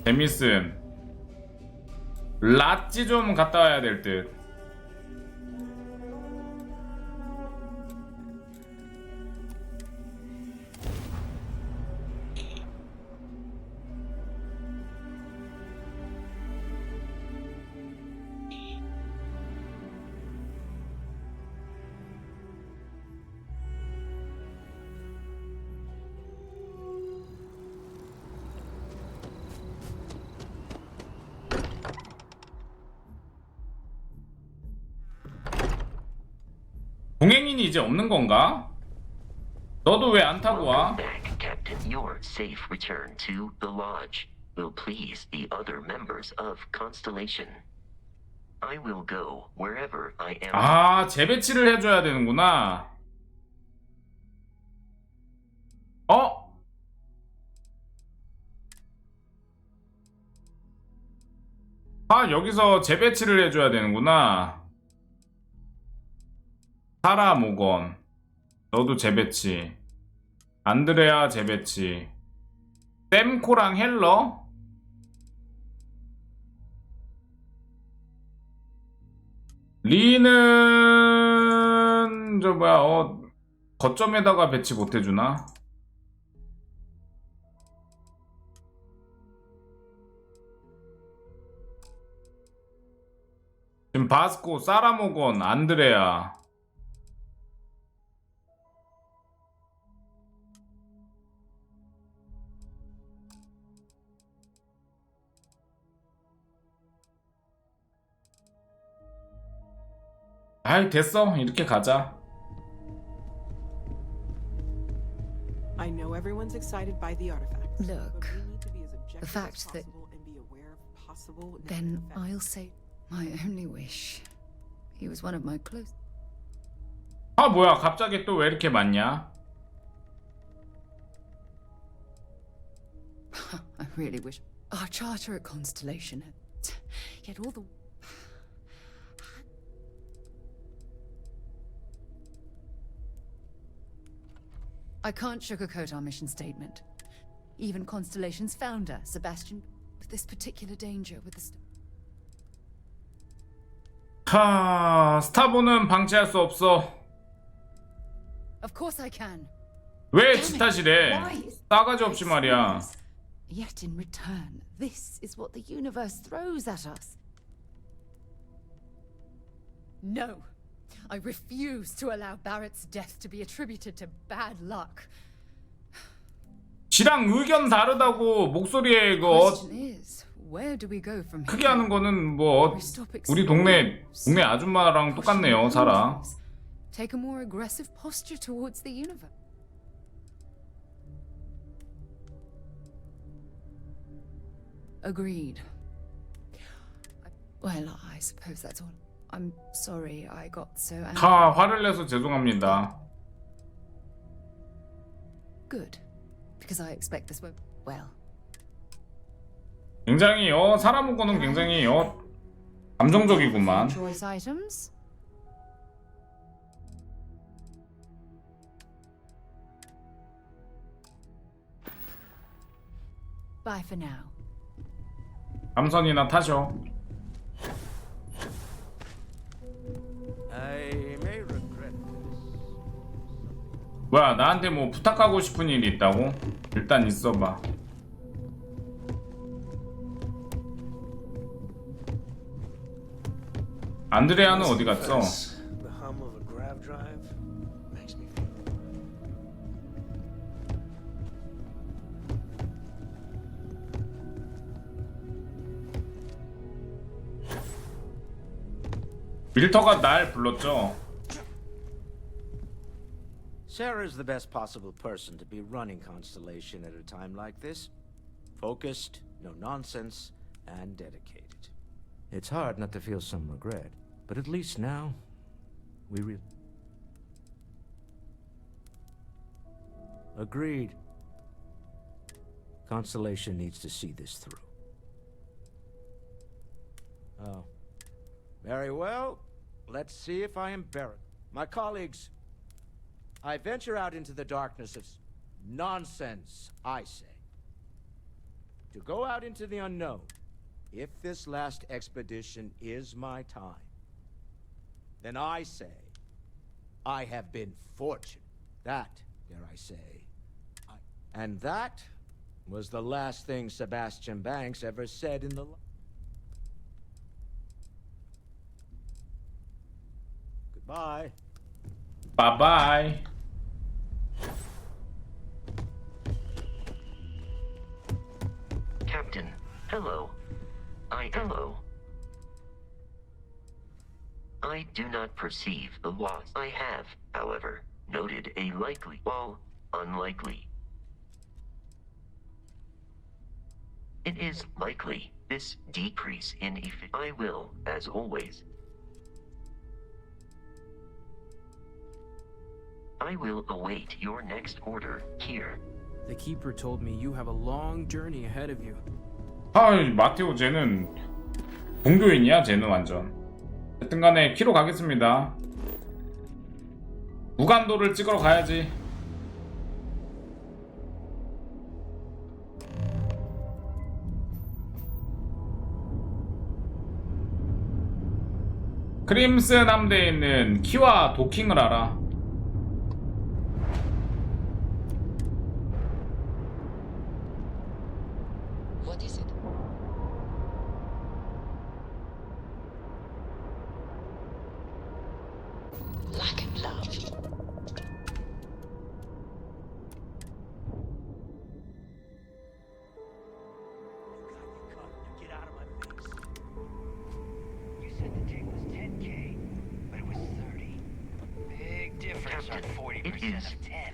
재밌음 라찌 좀 갔다 와야 될 듯. 동행인이 이제 없는 건가? 너도 왜 안 타고 와? Captain, your safe return to the lodge will please the other members of Constellation. I will go wherever I am. 아, 재배치를 해줘야 되는구나. 여기서 재배치를 해줘야 되는구나. 사라 모건 너도 재배치. 안드레아 재배치. 샘코랑 헬러? 리는 저 뭐야 거점에다가 배치 못해주나? 지금 바스코, 사라모건, 안드레아. 아이 됐어. 이렇게 가자. I know everyone's excited by the artifacts. Look, the fact that then I'll say my only wish. He was one of my close. 뭐야 갑자기 또 왜 이렇게 많냐? I really wish our charter at Constellation yet all the I can't sugarcoat our mission statement. Even Constellation's founder, Sebastian, with this particular danger with the 스타보는 방치할 수 없어. Of course I can. 왜 지탓이래? 싸가지 없이 말이야. Yet in return, this is what the universe throws at us. No. I refuse to allow Barrett's death to be attributed to bad luck. 지랑 의견 다르다고 목소리에 이거 크게 하는 거는 뭐 우리 동네 아줌마랑 똑같네요, 사라. Take a more aggressive posture towards the universe. Agreed. Well, I suppose that's all. I'm sorry I got so angry. 화를 내서 죄송합니다. Good, because I expect this won't. Well. 굉장히 사람 거는 굉장히 감정적이구만. Choice items. Bye for now. 감선이나 타셔. I may regret this. 뭐야, 나한테 뭐 부탁하고 싶은 일이 있다고? 일단 있어봐. 안드레아는 어디 갔어? The hum of a grav drive makes me feel 밀터가 날 불렀죠. Sarah's the best possible person to be running Constellation at a time like this. Focused, no nonsense, and dedicated. It's hard not to feel some regret, but at least now, we Agreed. Constellation needs to see this through. Oh. Very well. Let's see if I embarrass my colleagues. I venture out into the darkness of nonsense, I say. To go out into the unknown, if this last expedition is my time, then I say, I have been fortunate. That, dare I say. And that was the last thing Sebastian Banks ever said in the... Goodbye. Bye-bye. Captain, hello. Hello. I do not perceive the loss. I have, however, noted a likely, well, unlikely. It is likely this decrease in efficiency. I will, as always. I will await your next order here. The keeper told me you have a long journey ahead of you. 아, 마테오 쟤는 종교인이야, 쟤는 완전. 하여튼 간에 키로 가겠습니다. 무간도를 찍으러 가야지. 크림슨 함대에 있는 키와 도킹을 하라. What is it? Lack of love. Get out of my face. You said the take was 10K, but it was 30. Big difference on 40% of 10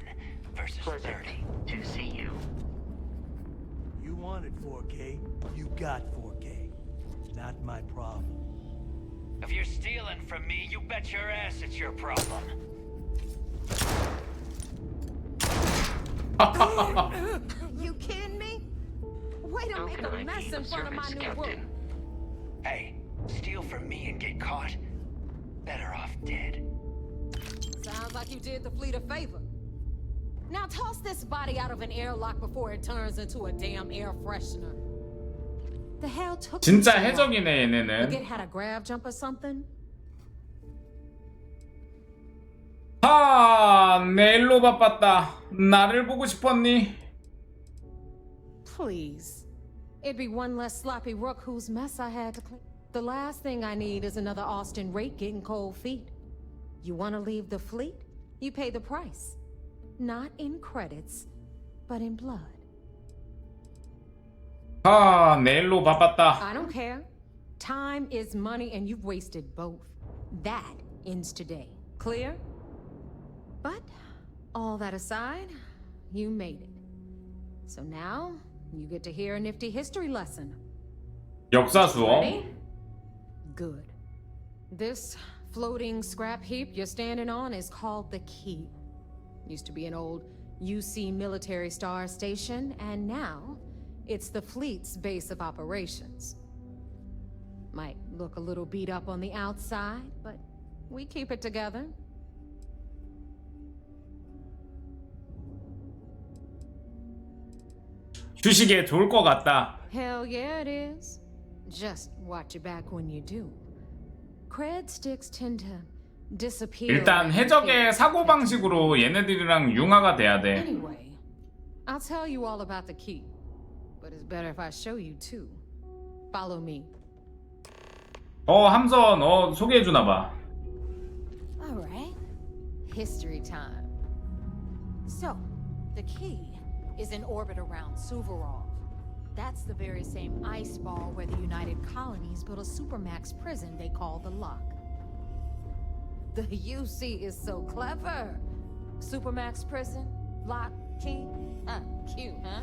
versus 30. To see you. You wanted 4K, you got 4K. Not my problem. If you're stealing from me, you bet your ass it's your problem. You kidding me? Way to make a mess in front of my new work. Hey, steal from me and get caught? Better off dead. Sounds like you did the fleet a favor. Now toss this body out of an airlock before it turns into a damn air freshener. The hell took 진짜 you so long? 해적이네, 얘네는. Forget how to grab jump or something? 아, 내일로 바빴다. 나를 보고 싶었니? Please. It'd be one less sloppy rook whose mess I had to clean. The last thing I need is another Austin rake getting cold feet. You want to leave the fleet? You pay the price. Not in credits, but in blood. 아, 내일로 바빴다. I don't care. Time is money and you've wasted both. That ends today. Clear? But all that aside, you made it. So now you get to hear a nifty history lesson. 역사 수업. Ready? Good. This floating scrap heap you're standing on is called the Keep. Used to be an old UC military star station, and now it's the fleet's base of operations. Might look a little beat up on the outside, but we keep it together. 휴식에 좋을 것 같다. Hell yeah, it is. Just watch your back when you do. Cred sticks tend to disappear. 일단 해적의 사고방식으로 얘네들이랑 융화가 돼야 돼. Anyway, I'll tell you all about the key. But it's better if I show you too. Follow me. 함선 소개해주나봐. Alright. History time. So, the key is in orbit around Suvorov. That's the very same ice ball where the United Colonies built a supermax prison they call the Lock. The UC is so clever. Supermax prison, lock, key. Cute, huh?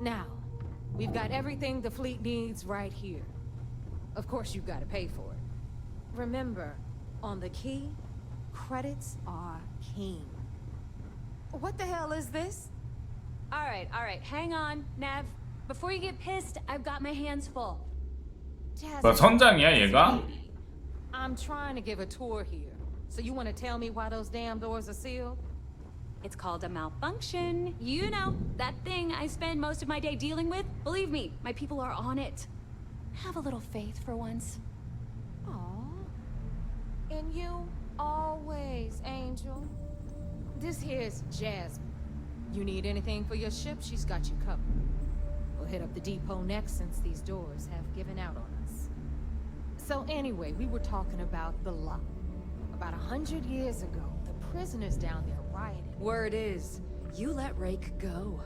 Now, we've got everything the fleet needs right here. Of course, you've got to pay for it. Remember, on the key, credits are king. What the hell is this? All right, hang on, Nav. Before you get pissed, I've got my hands full. 뭐 선장이야 얘가? I'm trying to give a tour here. So you want to tell me why those damn doors are sealed? It's called a malfunction. You know, that thing I spend most of my day dealing with. Believe me, my people are on it. Have a little faith for once. Aww. And you always, Angel. This here's Jasmine. You need anything for your ship, she's got you covered. We'll hit up the depot next since these doors have given out on us. So anyway, we were talking about the Lock. About 100 years ago, the prisoners down there rioted. Word is, you let Rake go.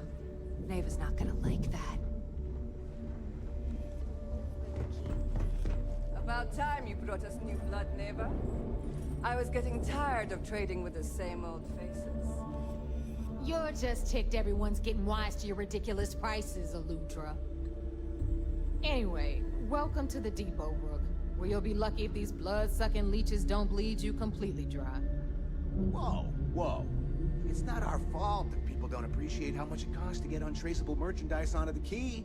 Neva's not gonna like that. About time you brought us new blood, Neva. I was getting tired of trading with the same old faces. You're just ticked everyone's getting wise to your ridiculous prices, Aludra. Anyway, welcome to the depot, Rook, where you'll be lucky if these blood-sucking leeches don't bleed you completely dry. Whoa, whoa. It's not our fault that people don't appreciate how much it costs to get untraceable merchandise onto the key.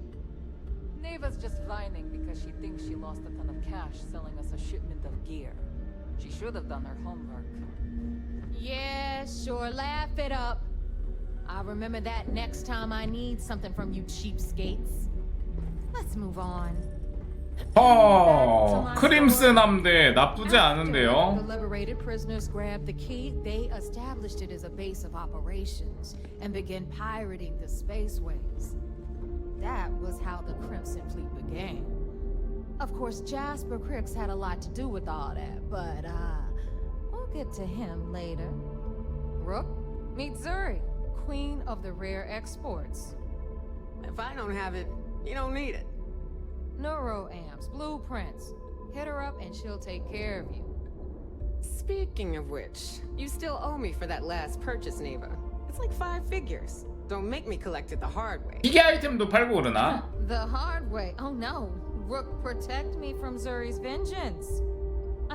Neva's just whining because she thinks she lost a ton of cash selling us a shipment of gear. She should have done her homework. Yeah, sure, laugh it up. I'll remember that next time I need something from you cheapskates. Let's move on. 크림슨 함대 나쁘지 The 않은데요. liberated prisoners grabbed the key. They established it as a base of operations and began pirating the spaceways. That was how the Crimson Fleet began. Of course, Jasper Cricks had a lot to do with all that, but we'll get to him later. Rook, meet Zuri, queen of the rare exports. If I don't have it, you don't need it. Neuroamps, blueprints. Hit her up and she'll take care of you. Speaking of which, you still owe me for that last purchase, Neva. It's like 5 figures. Don't make me collect it the hard way. 기계 아이템도 팔고 그러나? The hard way. Oh no. Rook, protect me from Zuri's vengeance.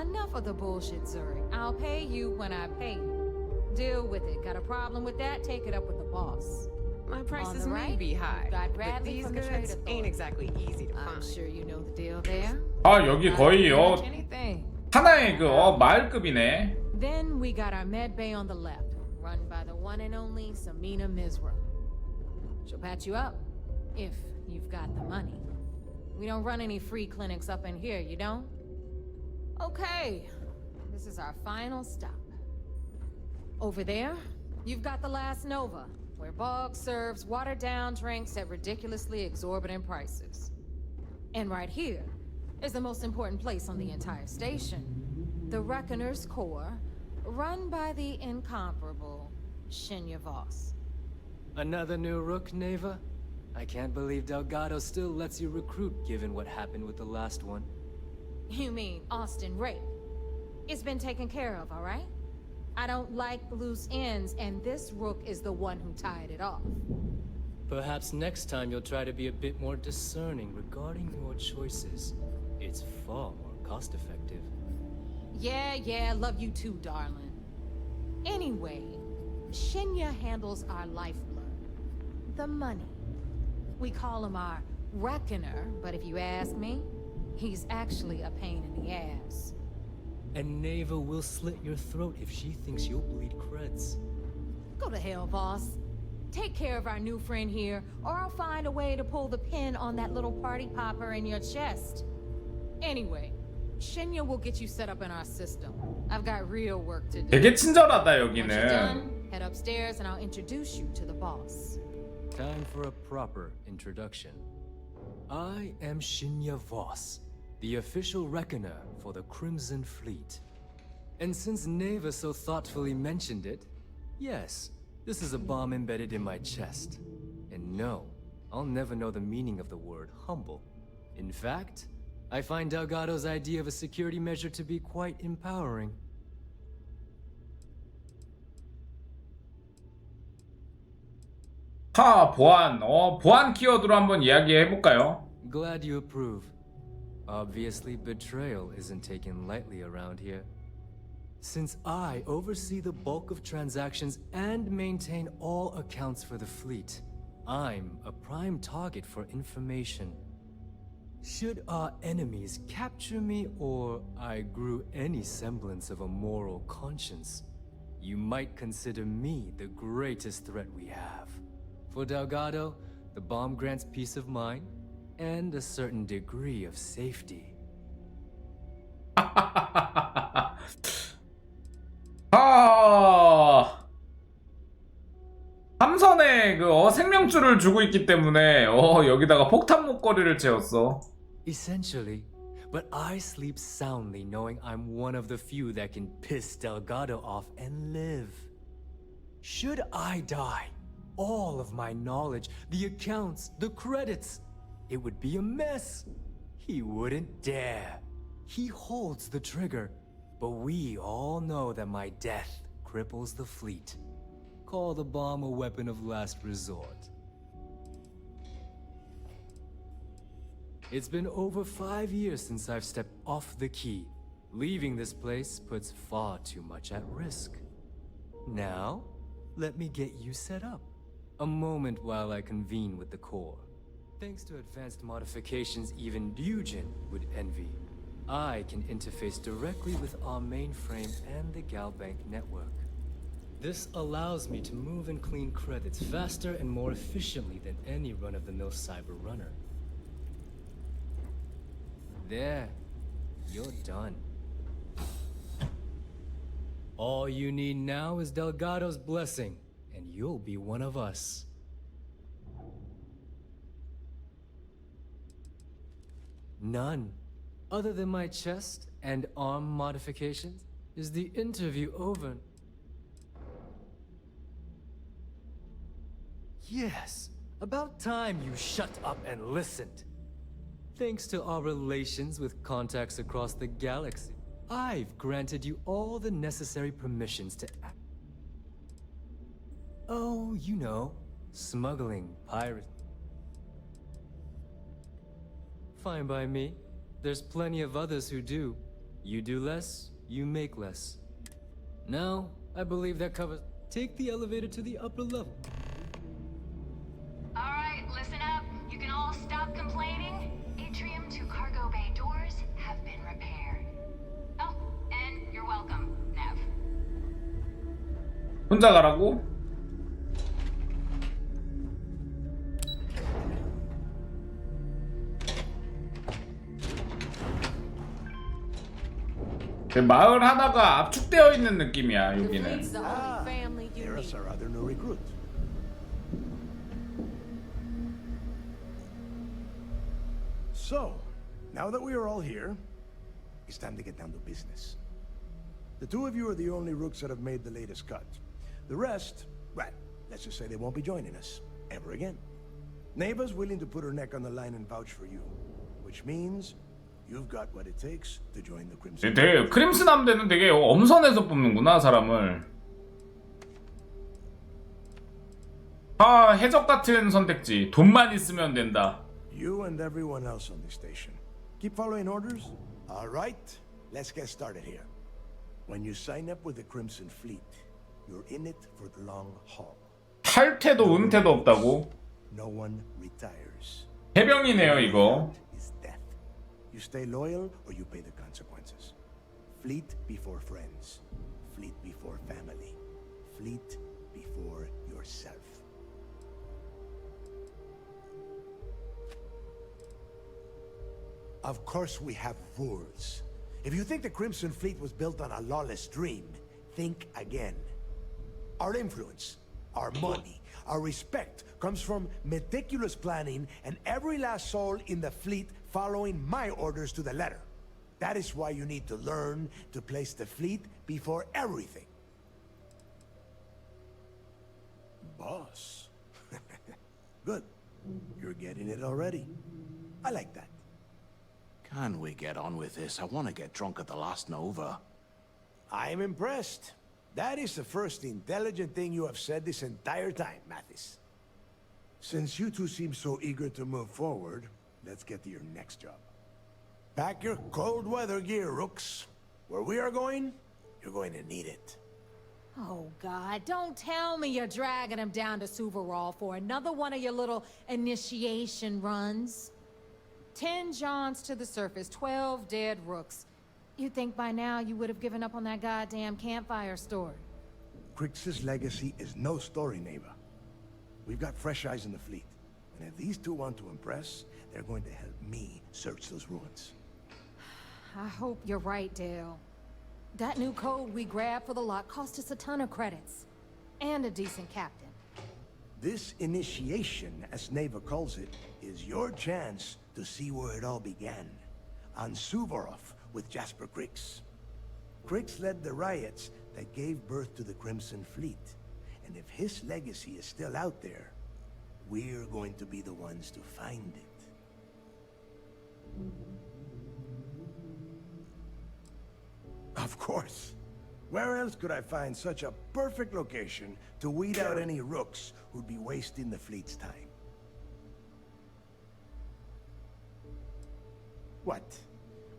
Enough of the bullshit, Zuri. I'll pay you when I pay you. Deal with it. Got a problem with that? Take it up with the boss. My prices On the may right, be high, got but Bradley these from the goods Trade ain't Authority. exactly easy to I'm find. sure you know the deal there. 여기 거의 Anything. 하나의 마을급이네. Then we got our med bay on the left, run by the one and only Samina Mizra. She'll patch you up, if you've got the money. We don't run any free clinics up in here, you don't? Okay, this is our final stop. Over there, you've got the Last Nova, where Bog serves watered-down drinks at ridiculously exorbitant prices. And right here is the most important place on the entire station, the Reckoner's Core, run by the incomparable Shinya Voss. Another new Rook, Neva? I can't believe Delgado still lets you recruit given what happened with the last one. You mean Austin Rake? It's been taken care of, all right? I don't like loose ends, and this Rook is the one who tied it off. Perhaps next time you'll try to be a bit more discerning regarding your choices. It's far more cost-effective. Yeah, love you too, darling. Anyway, Shinya handles our lifeblood, the money. We call him our Reckoner, but if you ask me, He's actually a pain in the ass. And Neva will slit your throat if she thinks you'll bleed creds. Go to hell, boss. Take care of our new friend here, or I'll find a way to pull the pin on that little party popper in your chest. Anyway, Shinya will get you set up in our system. I've got real work to do. 되게 친절하다 Once you're 여기는. done, head upstairs and I'll introduce you to the boss. Time for a proper introduction. I am Shinya Voss, the official reckoner for the Crimson Fleet. And since Neva so thoughtfully mentioned it, yes, this is a bomb embedded in my chest. And no, I'll never know the meaning of the word humble. In fact, I find Delgado's idea of a security measure to be quite empowering. 보안. 보안 키워드로 한번 이야기해 볼까요? Glad you approve. Obviously, betrayal isn't taken lightly around here. Since I oversee the bulk of transactions and maintain all accounts for the fleet, I'm a prime target for information. Should our enemies capture me or I grew any semblance of a moral conscience, you might consider me the greatest threat we have. For Delgado, the bomb grants peace of mind and a certain degree of safety. 함선에 생명줄을 주고 있기 때문에 여기다가 폭탄 목걸이를 채웠어. Essentially, but I sleep soundly knowing I'm one of the few that can piss Delgado off and live. Should I die, all of my knowledge, the accounts, the credits, it would be a mess. He wouldn't dare. He holds the trigger, but we all know that my death cripples the fleet. Call the bomb a weapon of last resort. It's been over 5 years since I've stepped off the key. Leaving this place puts far too much at risk. Now, let me get you set up. A moment while I convene with the core. Thanks to advanced modifications even Ryujin would envy, I can interface directly with our mainframe and the Galbank network. This allows me to move and clean credits faster and more efficiently than any run-of-the-mill cyber runner. There, you're done. All you need now is Delgado's blessing, and you'll be one of us. None. Other than my chest and arm modifications, is the interview over? Yes, about time you shut up and listened. Thanks to our relations with contacts across the galaxy, I've granted you all the necessary permissions to act. Oh, you know, smuggling, piracy. Fine by me. There's plenty of others who do. You do less, you make less. Now, I believe that covers... Take the elevator to the upper level. Alright, listen up. You can all stop complaining. Atrium to cargo bay doors have been repaired. Oh, and you're welcome, Nev. 혼자 가라고? 마을 하나가 압축되어 있는 느낌이야 여기는. There's our other new recruit. So, now that we are all here, it's time to get down to business. The two of you are the only rooks that have made the latest cut. The rest, well, let's just say they won't be joining us ever again. Neva's willing to put her neck on the line and vouch for you, which means you've got what it takes to join the Crimson. 되게 크림슨 함대는 되게 엄선해서 뽑는구나 사람을. 해적 같은 선택지. 돈만 있으면 된다. You and everyone else on the station. Keep following orders? All right, let's get started here. When you sign up with the Crimson Fleet, you're in it for the long haul. 탈퇴도 은퇴도 없다고? No one retires. 해병이네요 이거. You stay loyal or you pay the consequences. Fleet before friends. Fleet before family. Fleet before yourself. Of course we have rules. If you think the Crimson Fleet was built on a lawless dream, think again. Our influence, our money, our respect comes from meticulous planning and every last soul in the fleet following my orders to the letter. That is why you need to learn to place the fleet before everything. Boss. Good. You're getting it already. I like that. Can we get on with this? I want to get drunk at the last Nova. I'm impressed. That is the first intelligent thing you have said this entire time, Mathis. Since you two seem so eager to move forward, let's get to your next job. Pack your cold weather gear, Rooks. Where we are going, you're going to need it. Oh, God, don't tell me you're dragging him down to Suvarol for another one of your little initiation runs. 10 Johns to the surface, 12 dead Rooks. You'd think by now you would have given up on that goddamn campfire story. Crix's legacy is no story, Neva. We've got fresh eyes in the fleet. And if these two want to impress, they're going to help me search those ruins. I hope you're right, Dale. That new code we grabbed for the lot cost us a ton of credits. And a decent captain. This initiation, as Neva calls it, is your chance to see where it all began. On Suvorov with Jasper Crix. Crix led the riots that gave birth to the Crimson Fleet. And if his legacy is still out there, we're going to be the ones to find it. Of course. Where else could I find such a perfect location to weed out any rooks who'd be wasting the fleet's time? What?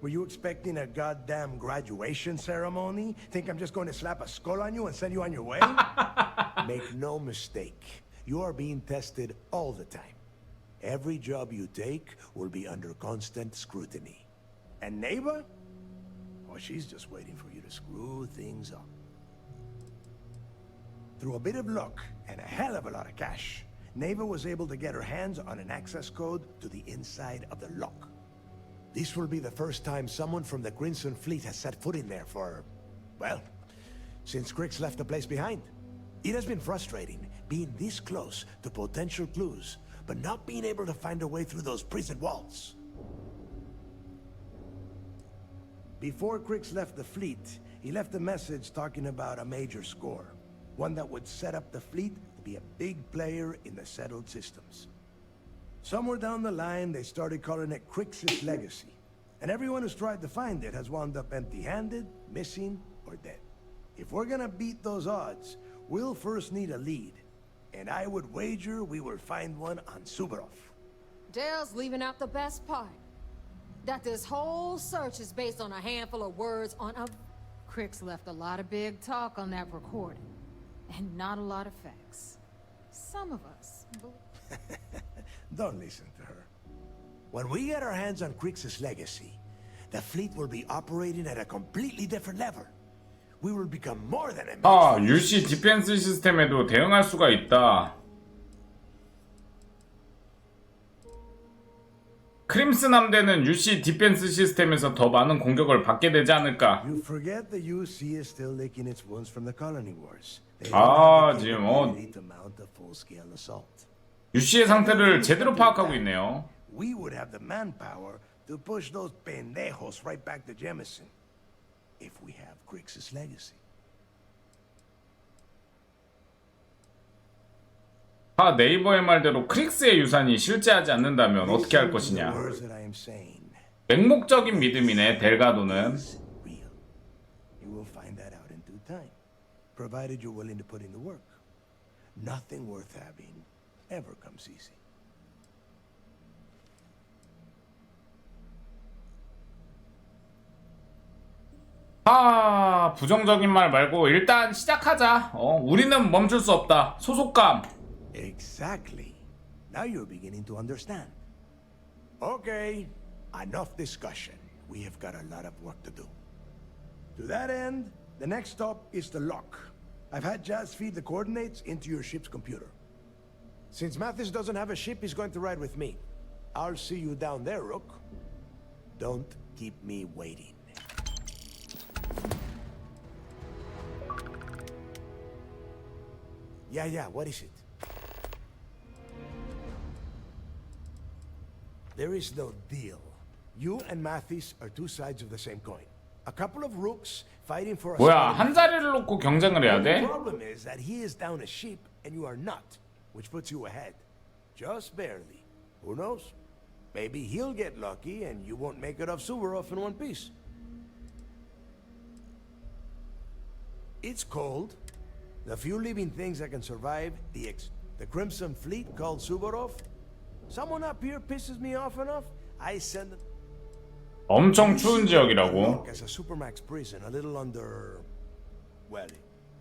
Were you expecting a goddamn graduation ceremony? Think I'm just going to slap a skull on you and send you on your way? Make no mistake. You are being tested all the time. Every job you take will be under constant scrutiny. And Neighbor? Oh, she's just waiting for you to screw things up. Through a bit of luck and a hell of a lot of cash, Neva was able to get her hands on an access code to the inside of the lock. This will be the first time someone from the Crimson Fleet has set foot in there for, well, since Crix left the place behind. It has been frustrating being this close to potential clues, but not being able to find a way through those prison walls. Before Crix left the fleet, he left a message talking about a major score. One that would set up the fleet to be a big player in the settled systems. Somewhere down the line, they started calling it Crix's legacy. And everyone who's tried to find it has wound up empty-handed, missing, or dead. If we're gonna beat those odds, we'll first need a lead. And I would wager we will find one on Suvorov. Dale's leaving out the best part. That this whole search is based on a handful of words on a... Crix left a lot of big talk on that recording. And not a lot of facts. Some of us... Don't listen to her. When we get our hands on Crix's legacy, the fleet will be operating at a completely different level. We will become more than a... 아, UC 디펜스 시스템에도 대응할 수가 있다. 크림슨 함대는 UC 디펜스 시스템에서 더 많은 공격을 받게 되지 않을까? You forget the UC is still licking its wounds from the colony wars. 아, 지금 UC의 상태를 제대로 파악하고 있네요. We would have the manpower to push those pendejos right back to Jemison if we have Crix's legacy. 아, 네이버의 말대로 크릭스의 유산이 실제하지 않는다면 어떻게 할 것이냐? 맹목적인 믿음이네, 델가도는. You will find that out in due time, provided you're willing to put in the work. Nothing worth having ever comes easy. 아, 부정적인 말 말고 일단 시작하자. 우리는 멈출 수 없다. 소속감. Exactly. Now you're beginning to understand. Okay, enough discussion. We have got a lot of work to do. To that end, the next stop is the lock. I've had Jazz feed the coordinates into your ship's computer. Since Mathis doesn't have a ship, he's going to ride with me. I'll see you down there, Rook. Don't keep me waiting. Yeah, what is it? There is no deal. You and Mathis are two sides of the same coin. A couple of rooks fighting for a 뭐야, 한 자리를 놓고 경쟁을 해야 돼? The problem is that he is down a sheep and you are not, which puts you ahead. Just barely. Who knows? Maybe he'll get lucky and you won't make it off Suvorov in one piece. It's cold. The few living things that can survive the Crimson Fleet called Suvorov. Someone up here pisses me off enough, I send them. 엄청 추운 지역이라고. As a supermax prison, a little under. Well,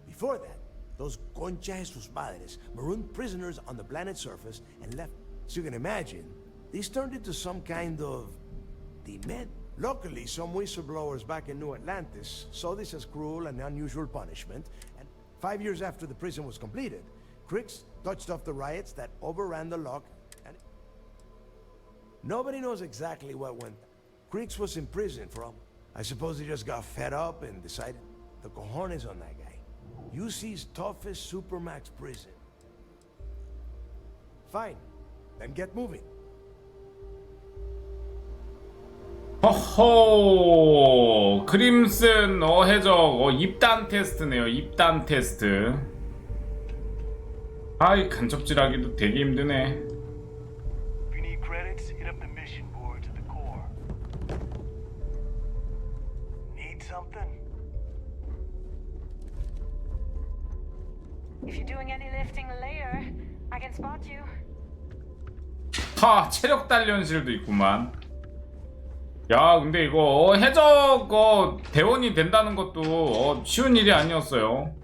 before that, those concha de sus madres marooned prisoners on the planet's surface and left. So you can imagine, these turned into some kind of dement. Luckily, some whistleblowers back in New Atlantis saw this as cruel and unusual punishment, and 5 years after the prison was completed, Crix touched off the riots that overran the lock, and nobody knows exactly what went. Crix was in prison for I suppose he just got fed up and decided the cojones on that guy. UC's toughest supermax prison. Fine, then get moving. 허허, 크림슨 해적 입단 테스트네요. 입단 테스트. 아이, 간첩질하기도 되게 힘드네. If you need credits, hit up the mission board to the core. Need something? If you're doing any lifting later, I can spot you. 하, 체력 단련실도 있구만. 야, 근데 이거 해적 대원이 된다는 것도 쉬운 일이 아니었어요.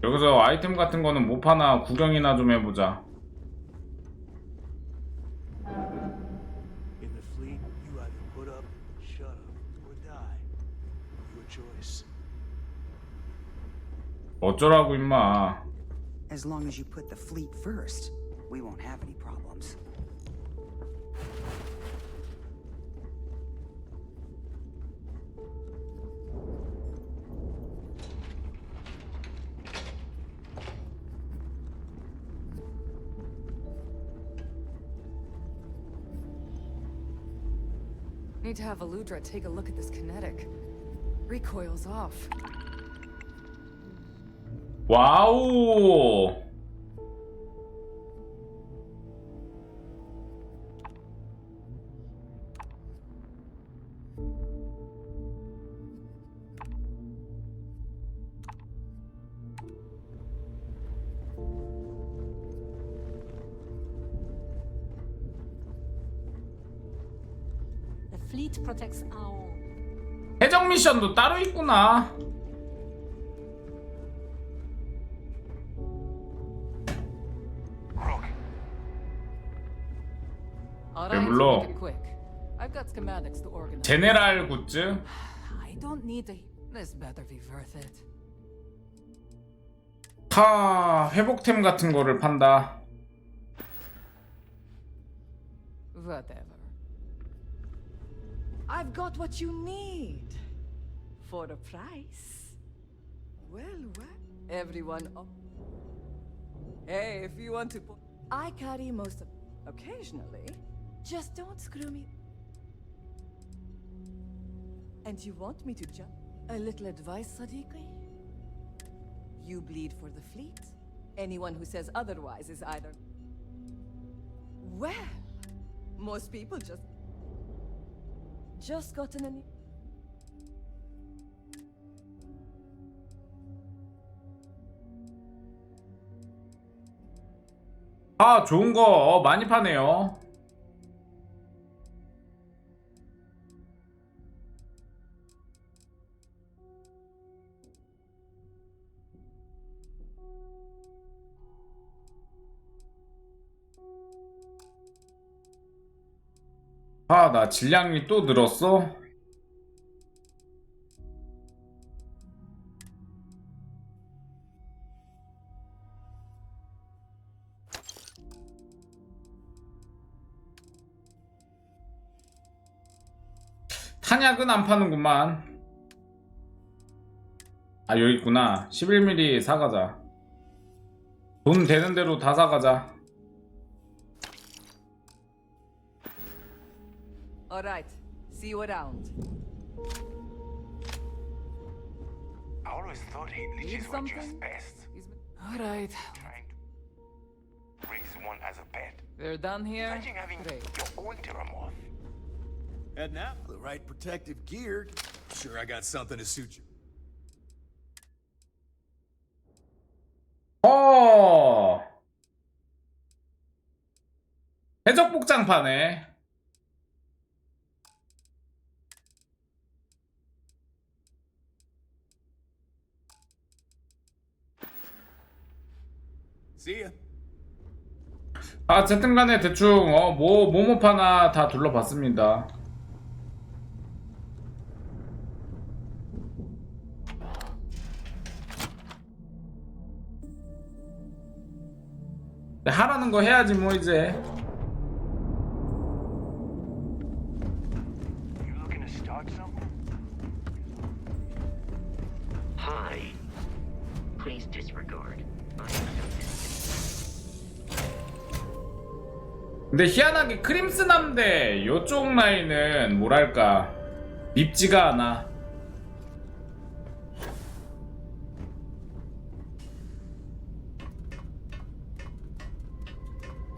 여기서 아이템 같은 거는 못 파나 구경이나 좀 해보자. In the fleet, you either put up, shut up, or die. Your choice. 어쩌라고 임마. As long as you put the fleet first, we won't have any problems. Need to have Aludra take a look at this kinetic. Recoil's off. 와우. The fleet protects our. 해적 미션도 따로 있구나. 배불러. I've got schematics to organize. 제네랄 굿즈. I don't need to. This better be worth it. 하, 회복템 같은 거를 판다. Whatever. I've got what you need. For a price. Well, everyone. Hey, if you want to. I carry most of. Occasionally. Just don't screw me. And you want me to jump? A little advice, Sadiqi? You bleed for the fleet. Anyone who says otherwise is either. Well, most people just gotten a new. 아, 좋은 거 많이 파네요. 아, 나 질량이 또 늘었어? 탄약은 안 파는구만. 아, 여기 있구나. 11mm 사가자. 돈 되는 대로 다 사가자. All right. See you around. I always thought Hitliches were just pests. All right. Trying to raise one as a pet. We're done here. Imagine having Great. your own Terramoth. And now, the right protective gear. Sure, I got something to suit you. 해적 복장파네. See ya. 아, 어쨌든 간에 대충 뭐 파나 다 둘러봤습니다. 하라는 거 해야지 뭐 이제. Hi. Please disregard. 근데 희한하게 크림슨함대 요쪽 라인은 뭐랄까 밉지가 않아.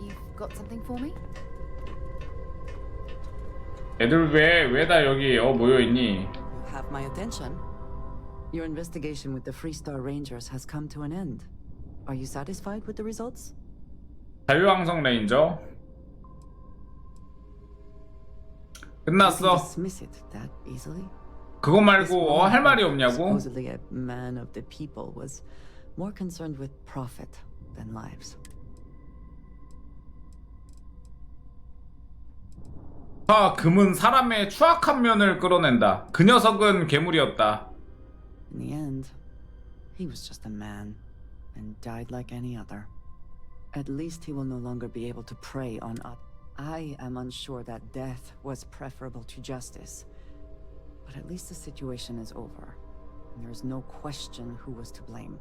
You've got something for me? 애들 왜 다 여기 모여 있니? You have my attention. Your investigation with the Freestar Rangers has come to an end. Are you satisfied with the results? 자유연합레인저 끝났어. Dismiss it that easily? 그거 말고 할 말이 없냐고? Supposedly a man of the people was more concerned with profit than lives. 금은 사람의 추악한 면을 끌어낸다. 그 녀석은 괴물이었다. In the end, he was just a man and died like any other. At least he will no longer be able to prey on us. I am unsure that death was preferable to justice. But at least the situation is over, and there is no question who was to blame.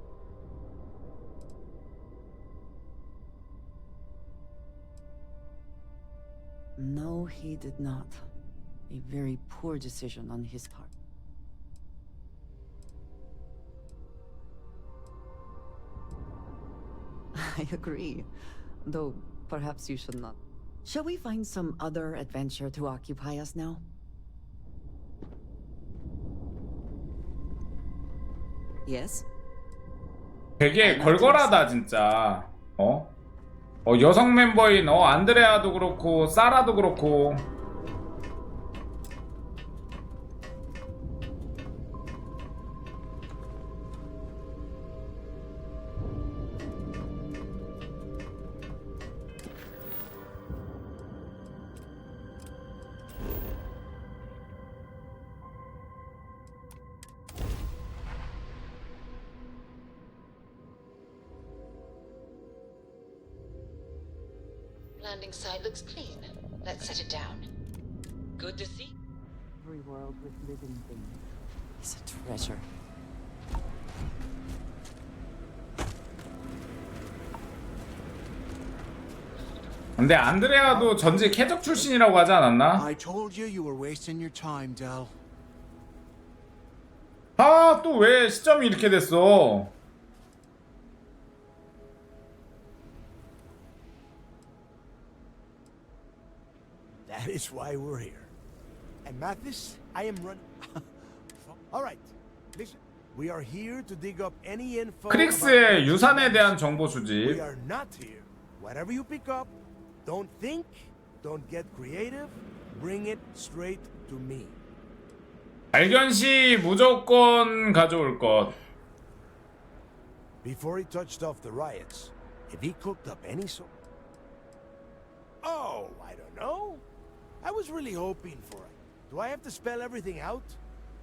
No, he did not. A very poor decision on his part. I agree, though perhaps you should not. Shall we find some other adventure to occupy us now? Yes? 되게 걸걸하다 진짜. 여성 멤버인 안드레아도 그렇고 사라도 그렇고. Landing site looks clean. Let's set it down. Good to see. Every world with living things is a treasure. 근데 안드레아도 전직 해적 출신이라고 하지 않았나? I told you were wasting your time, Del. 또 왜 시점이 이렇게 됐어? That is why we're here. And Mathis, I am running. All right, listen. We are here to dig up any info. 크릭스의 유산에 대한 정보 수집. We are not here. Whatever you pick up, don't think, don't get creative. Bring it straight to me. 발견 시 무조건 가져올 것. Before he touched off the riots, if he cooked up any sort. Oh, I don't know. I was really hoping for it. Do I have to spell everything out?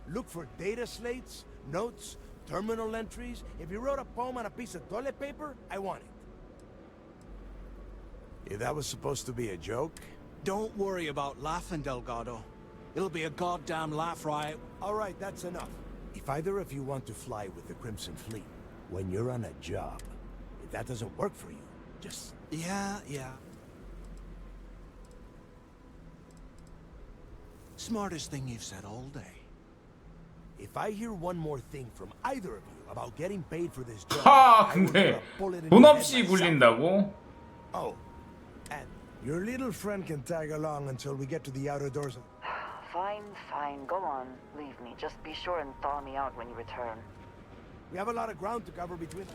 Look for data slates, notes, terminal entries? If you wrote a poem on a piece of toilet paper, I want it. If that was supposed to be a joke... Don't worry about laughing, Delgado. It'll be a goddamn laugh riot. All right, that's enough. If either of you want to fly with the Crimson Fleet, when you're on a job, if that doesn't work for you, just... Yeah. Smartest thing you've said all day. If I hear one more thing from either of you about getting paid for this job, 하, I will put 근데 a bullet in 돈 your 없이 head myself. 굴린다고? Oh, and your little friend can tag along until we get to the outer doors. Fine, go on. Leave me. Just be sure and thaw me out when you return. We have a lot of ground to cover between...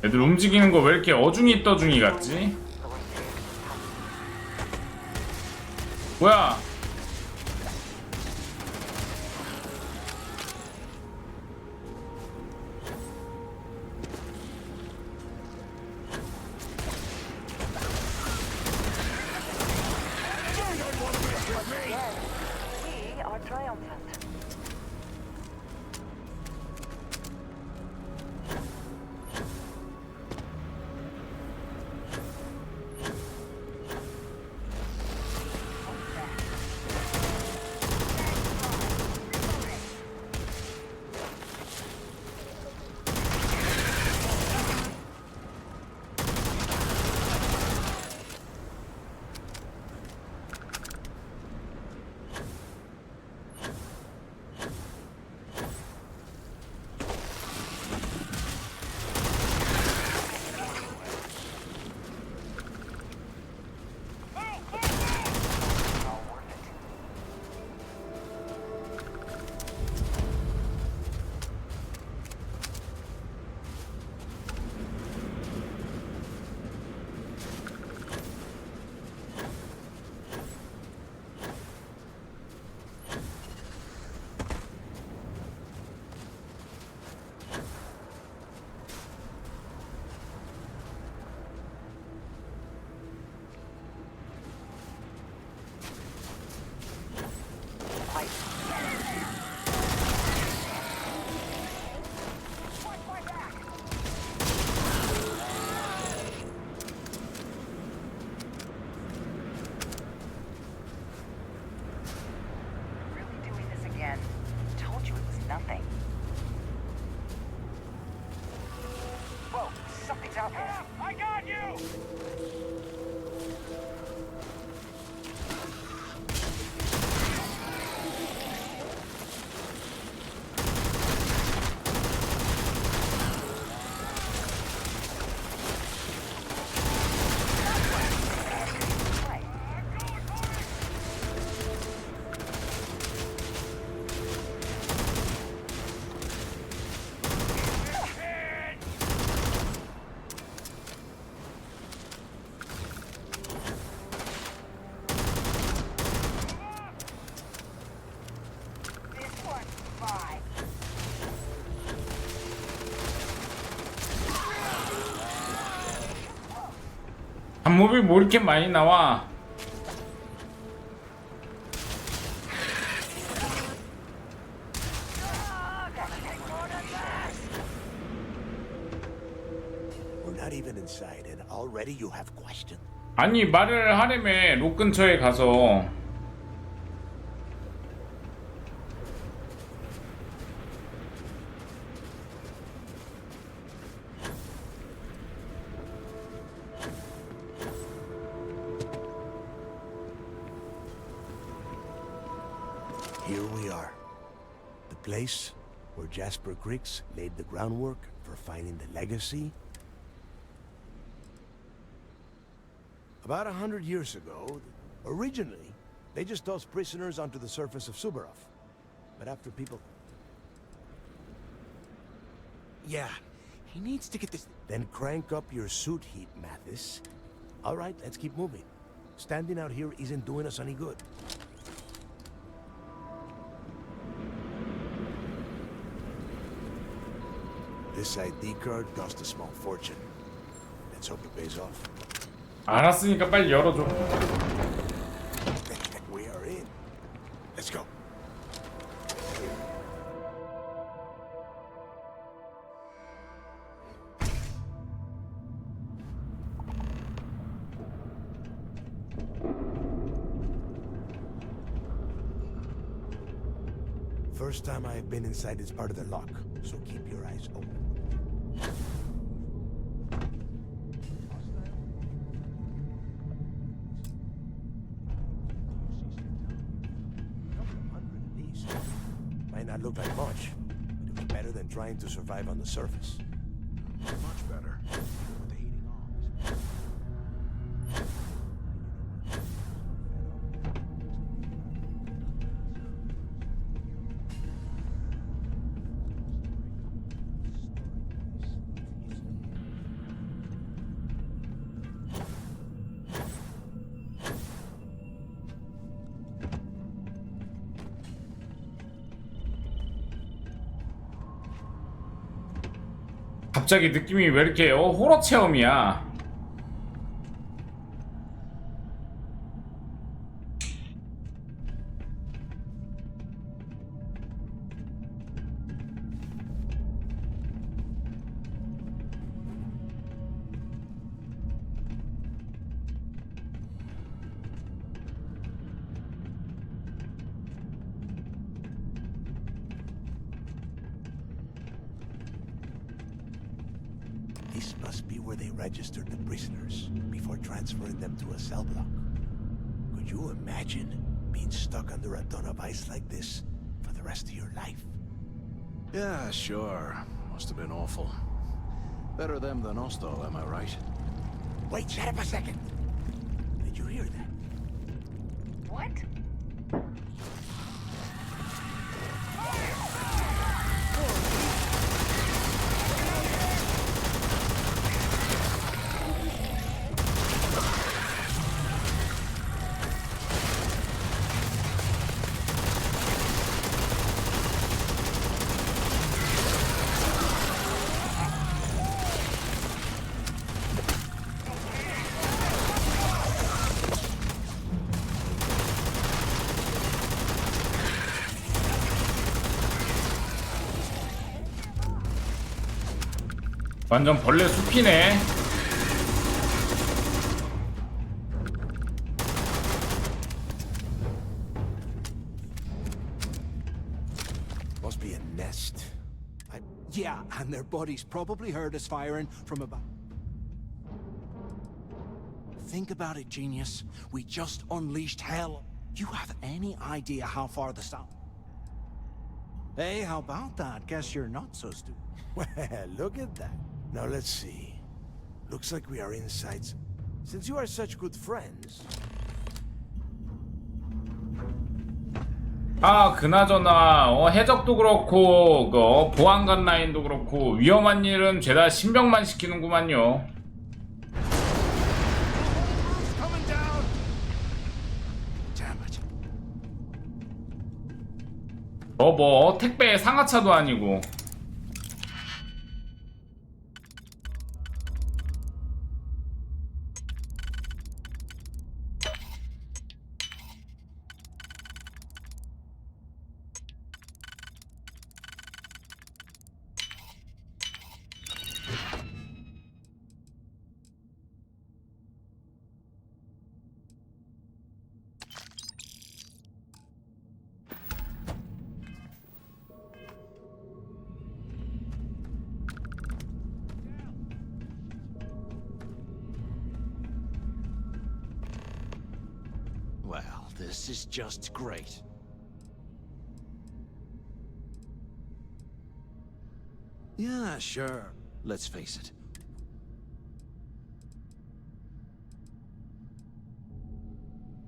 애들 움직이는 거 왜 이렇게 어중이 떠중이 같지? 뭐야? We are triumphant. 잡몹이 뭐 이렇게 많이 나와? We're not even inside and already you have questions. 아니 말을 하려면 록 근처에 가서 Here we are. The place where Jasper Griggs laid the groundwork for finding the legacy. About 100 years ago, originally, they just tossed prisoners onto the surface of Subarov. But after people... Yeah, he needs to get this... Then crank up your suit heat, Mathis. All right, let's keep moving. Standing out here isn't doing us any good. This ID card cost a small fortune. Let's hope it pays off. 알았으니까 빨리 열어줘. We are in. Let's go. First time I've been inside this part of the lock, so keep your eyes open. Might not look like much, but it was better than trying to survive on the surface. Much better. With the heating on. 갑자기 느낌이 왜 이렇게 호러 체험이야. This must be where they registered the prisoners before transferring them to a cell block. Could you imagine being stuck under a ton of ice like this for the rest of your life? Yeah, sure. Must have been awful. Better them than us, though, am I right? Wait, shut up a second. Did you hear that? What? 완전 벌레 숲이네. Must be a nest. Yeah, and their buddies probably heard us firing from about... Think about it, genius. We just unleashed hell. You have any idea how far the south... Hey, how about that? Guess you're not so stupid. Well, look at that. Now let's see. Looks like we are inside. Since you are such good friends. 아, 그나저나 해적도 그렇고 보안관 라인도 그렇고 위험한 일은 죄다 신병만 시키는구만요. 뭐 택배 상하차도 아니고. Well, this is just great. Yeah, sure. Let's face it.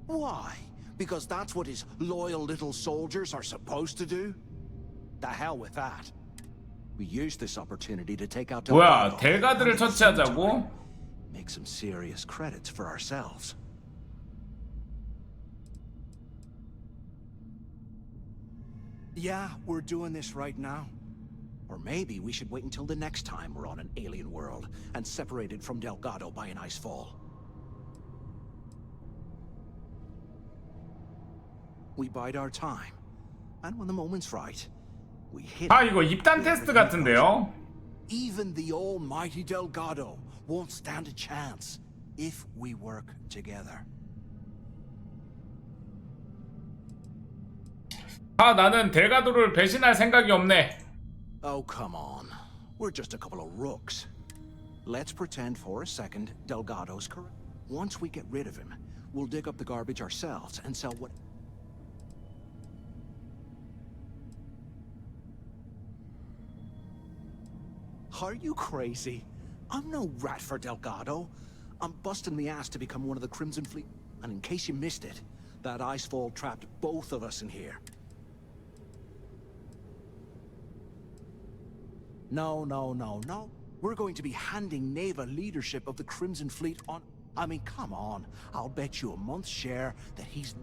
Why? Because that's what his loyal little soldiers are supposed to do? The hell with that. We use this opportunity to take out... 뭐야, 대가들을 처치하자고? Make some serious credits for ourselves. Yeah, we're doing this right now. Or maybe we should wait until the next time we're on an alien world and separated from Delgado by an ice fall. We bide our time, and when the moment's right, we hit. 아, 이거 입단 테스트 같은데요? Even the almighty Delgado won't stand a chance if we work together. 아, 나는 델가도를 배신할 생각이 없네. Oh, come on. We're just a couple of rooks. Let's pretend for a second Delgado's correct. Once we get rid of him, we'll dig up the garbage ourselves and sell what... Are you crazy? I'm no rat for Delgado. I'm busting the ass to become one of the Crimson Fleet. And in case you missed it, that icefall trapped both of us in here. No. We're going to be handing Neva leadership of the Crimson Fleet on... I mean, come on. I'll bet you a month's share that he's...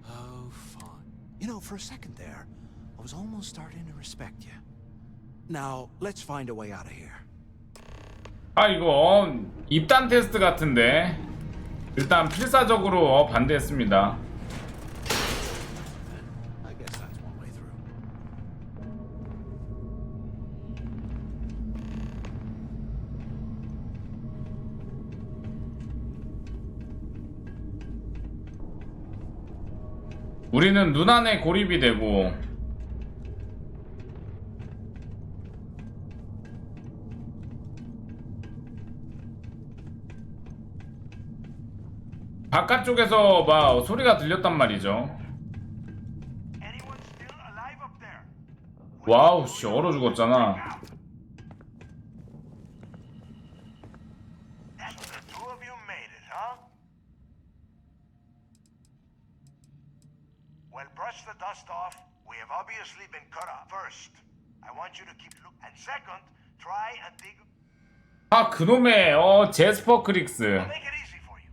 Oh, fine. You know, for a second there, I was almost starting to respect you. Now, let's find a way out of here. 아, 이거 입단 테스트 같은데. 일단 필사적으로 반대했습니다. I guess that's one way through. 우리는 눈 안에 고립이 되고 바깥쪽에서 막 소리가 들렸단 말이죠. 와우 씨, 얼어 죽었잖아. Well, brush the dust off. We have obviously been cut off. First, I want you to keep looking. And second, try and dig. 아, 그놈의 제스퍼 크릭스. Make it easy for you.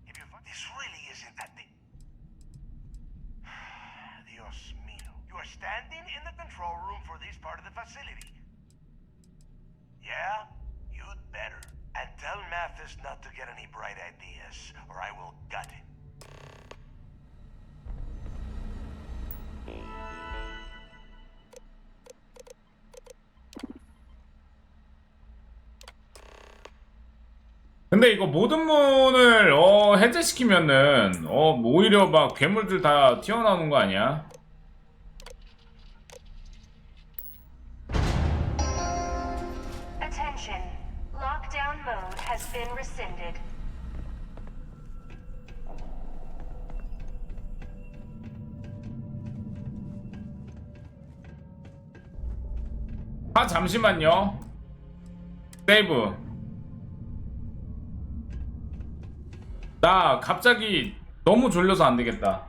If you this really isn't a thing. Dios mío. You are standing in the control room for this part of the facility. Yeah, you'd better. And tell Mathis not to get any bright ideas, or I will gut him. 근데 이거 모든 문을 해제시키면은 오히려 막 괴물들 다 튀어나오는 거 아니야? Attention. Lockdown mode has been rescinded. 아, 잠시만요. 세이브. 나 갑자기 너무 졸려서 안 되겠다.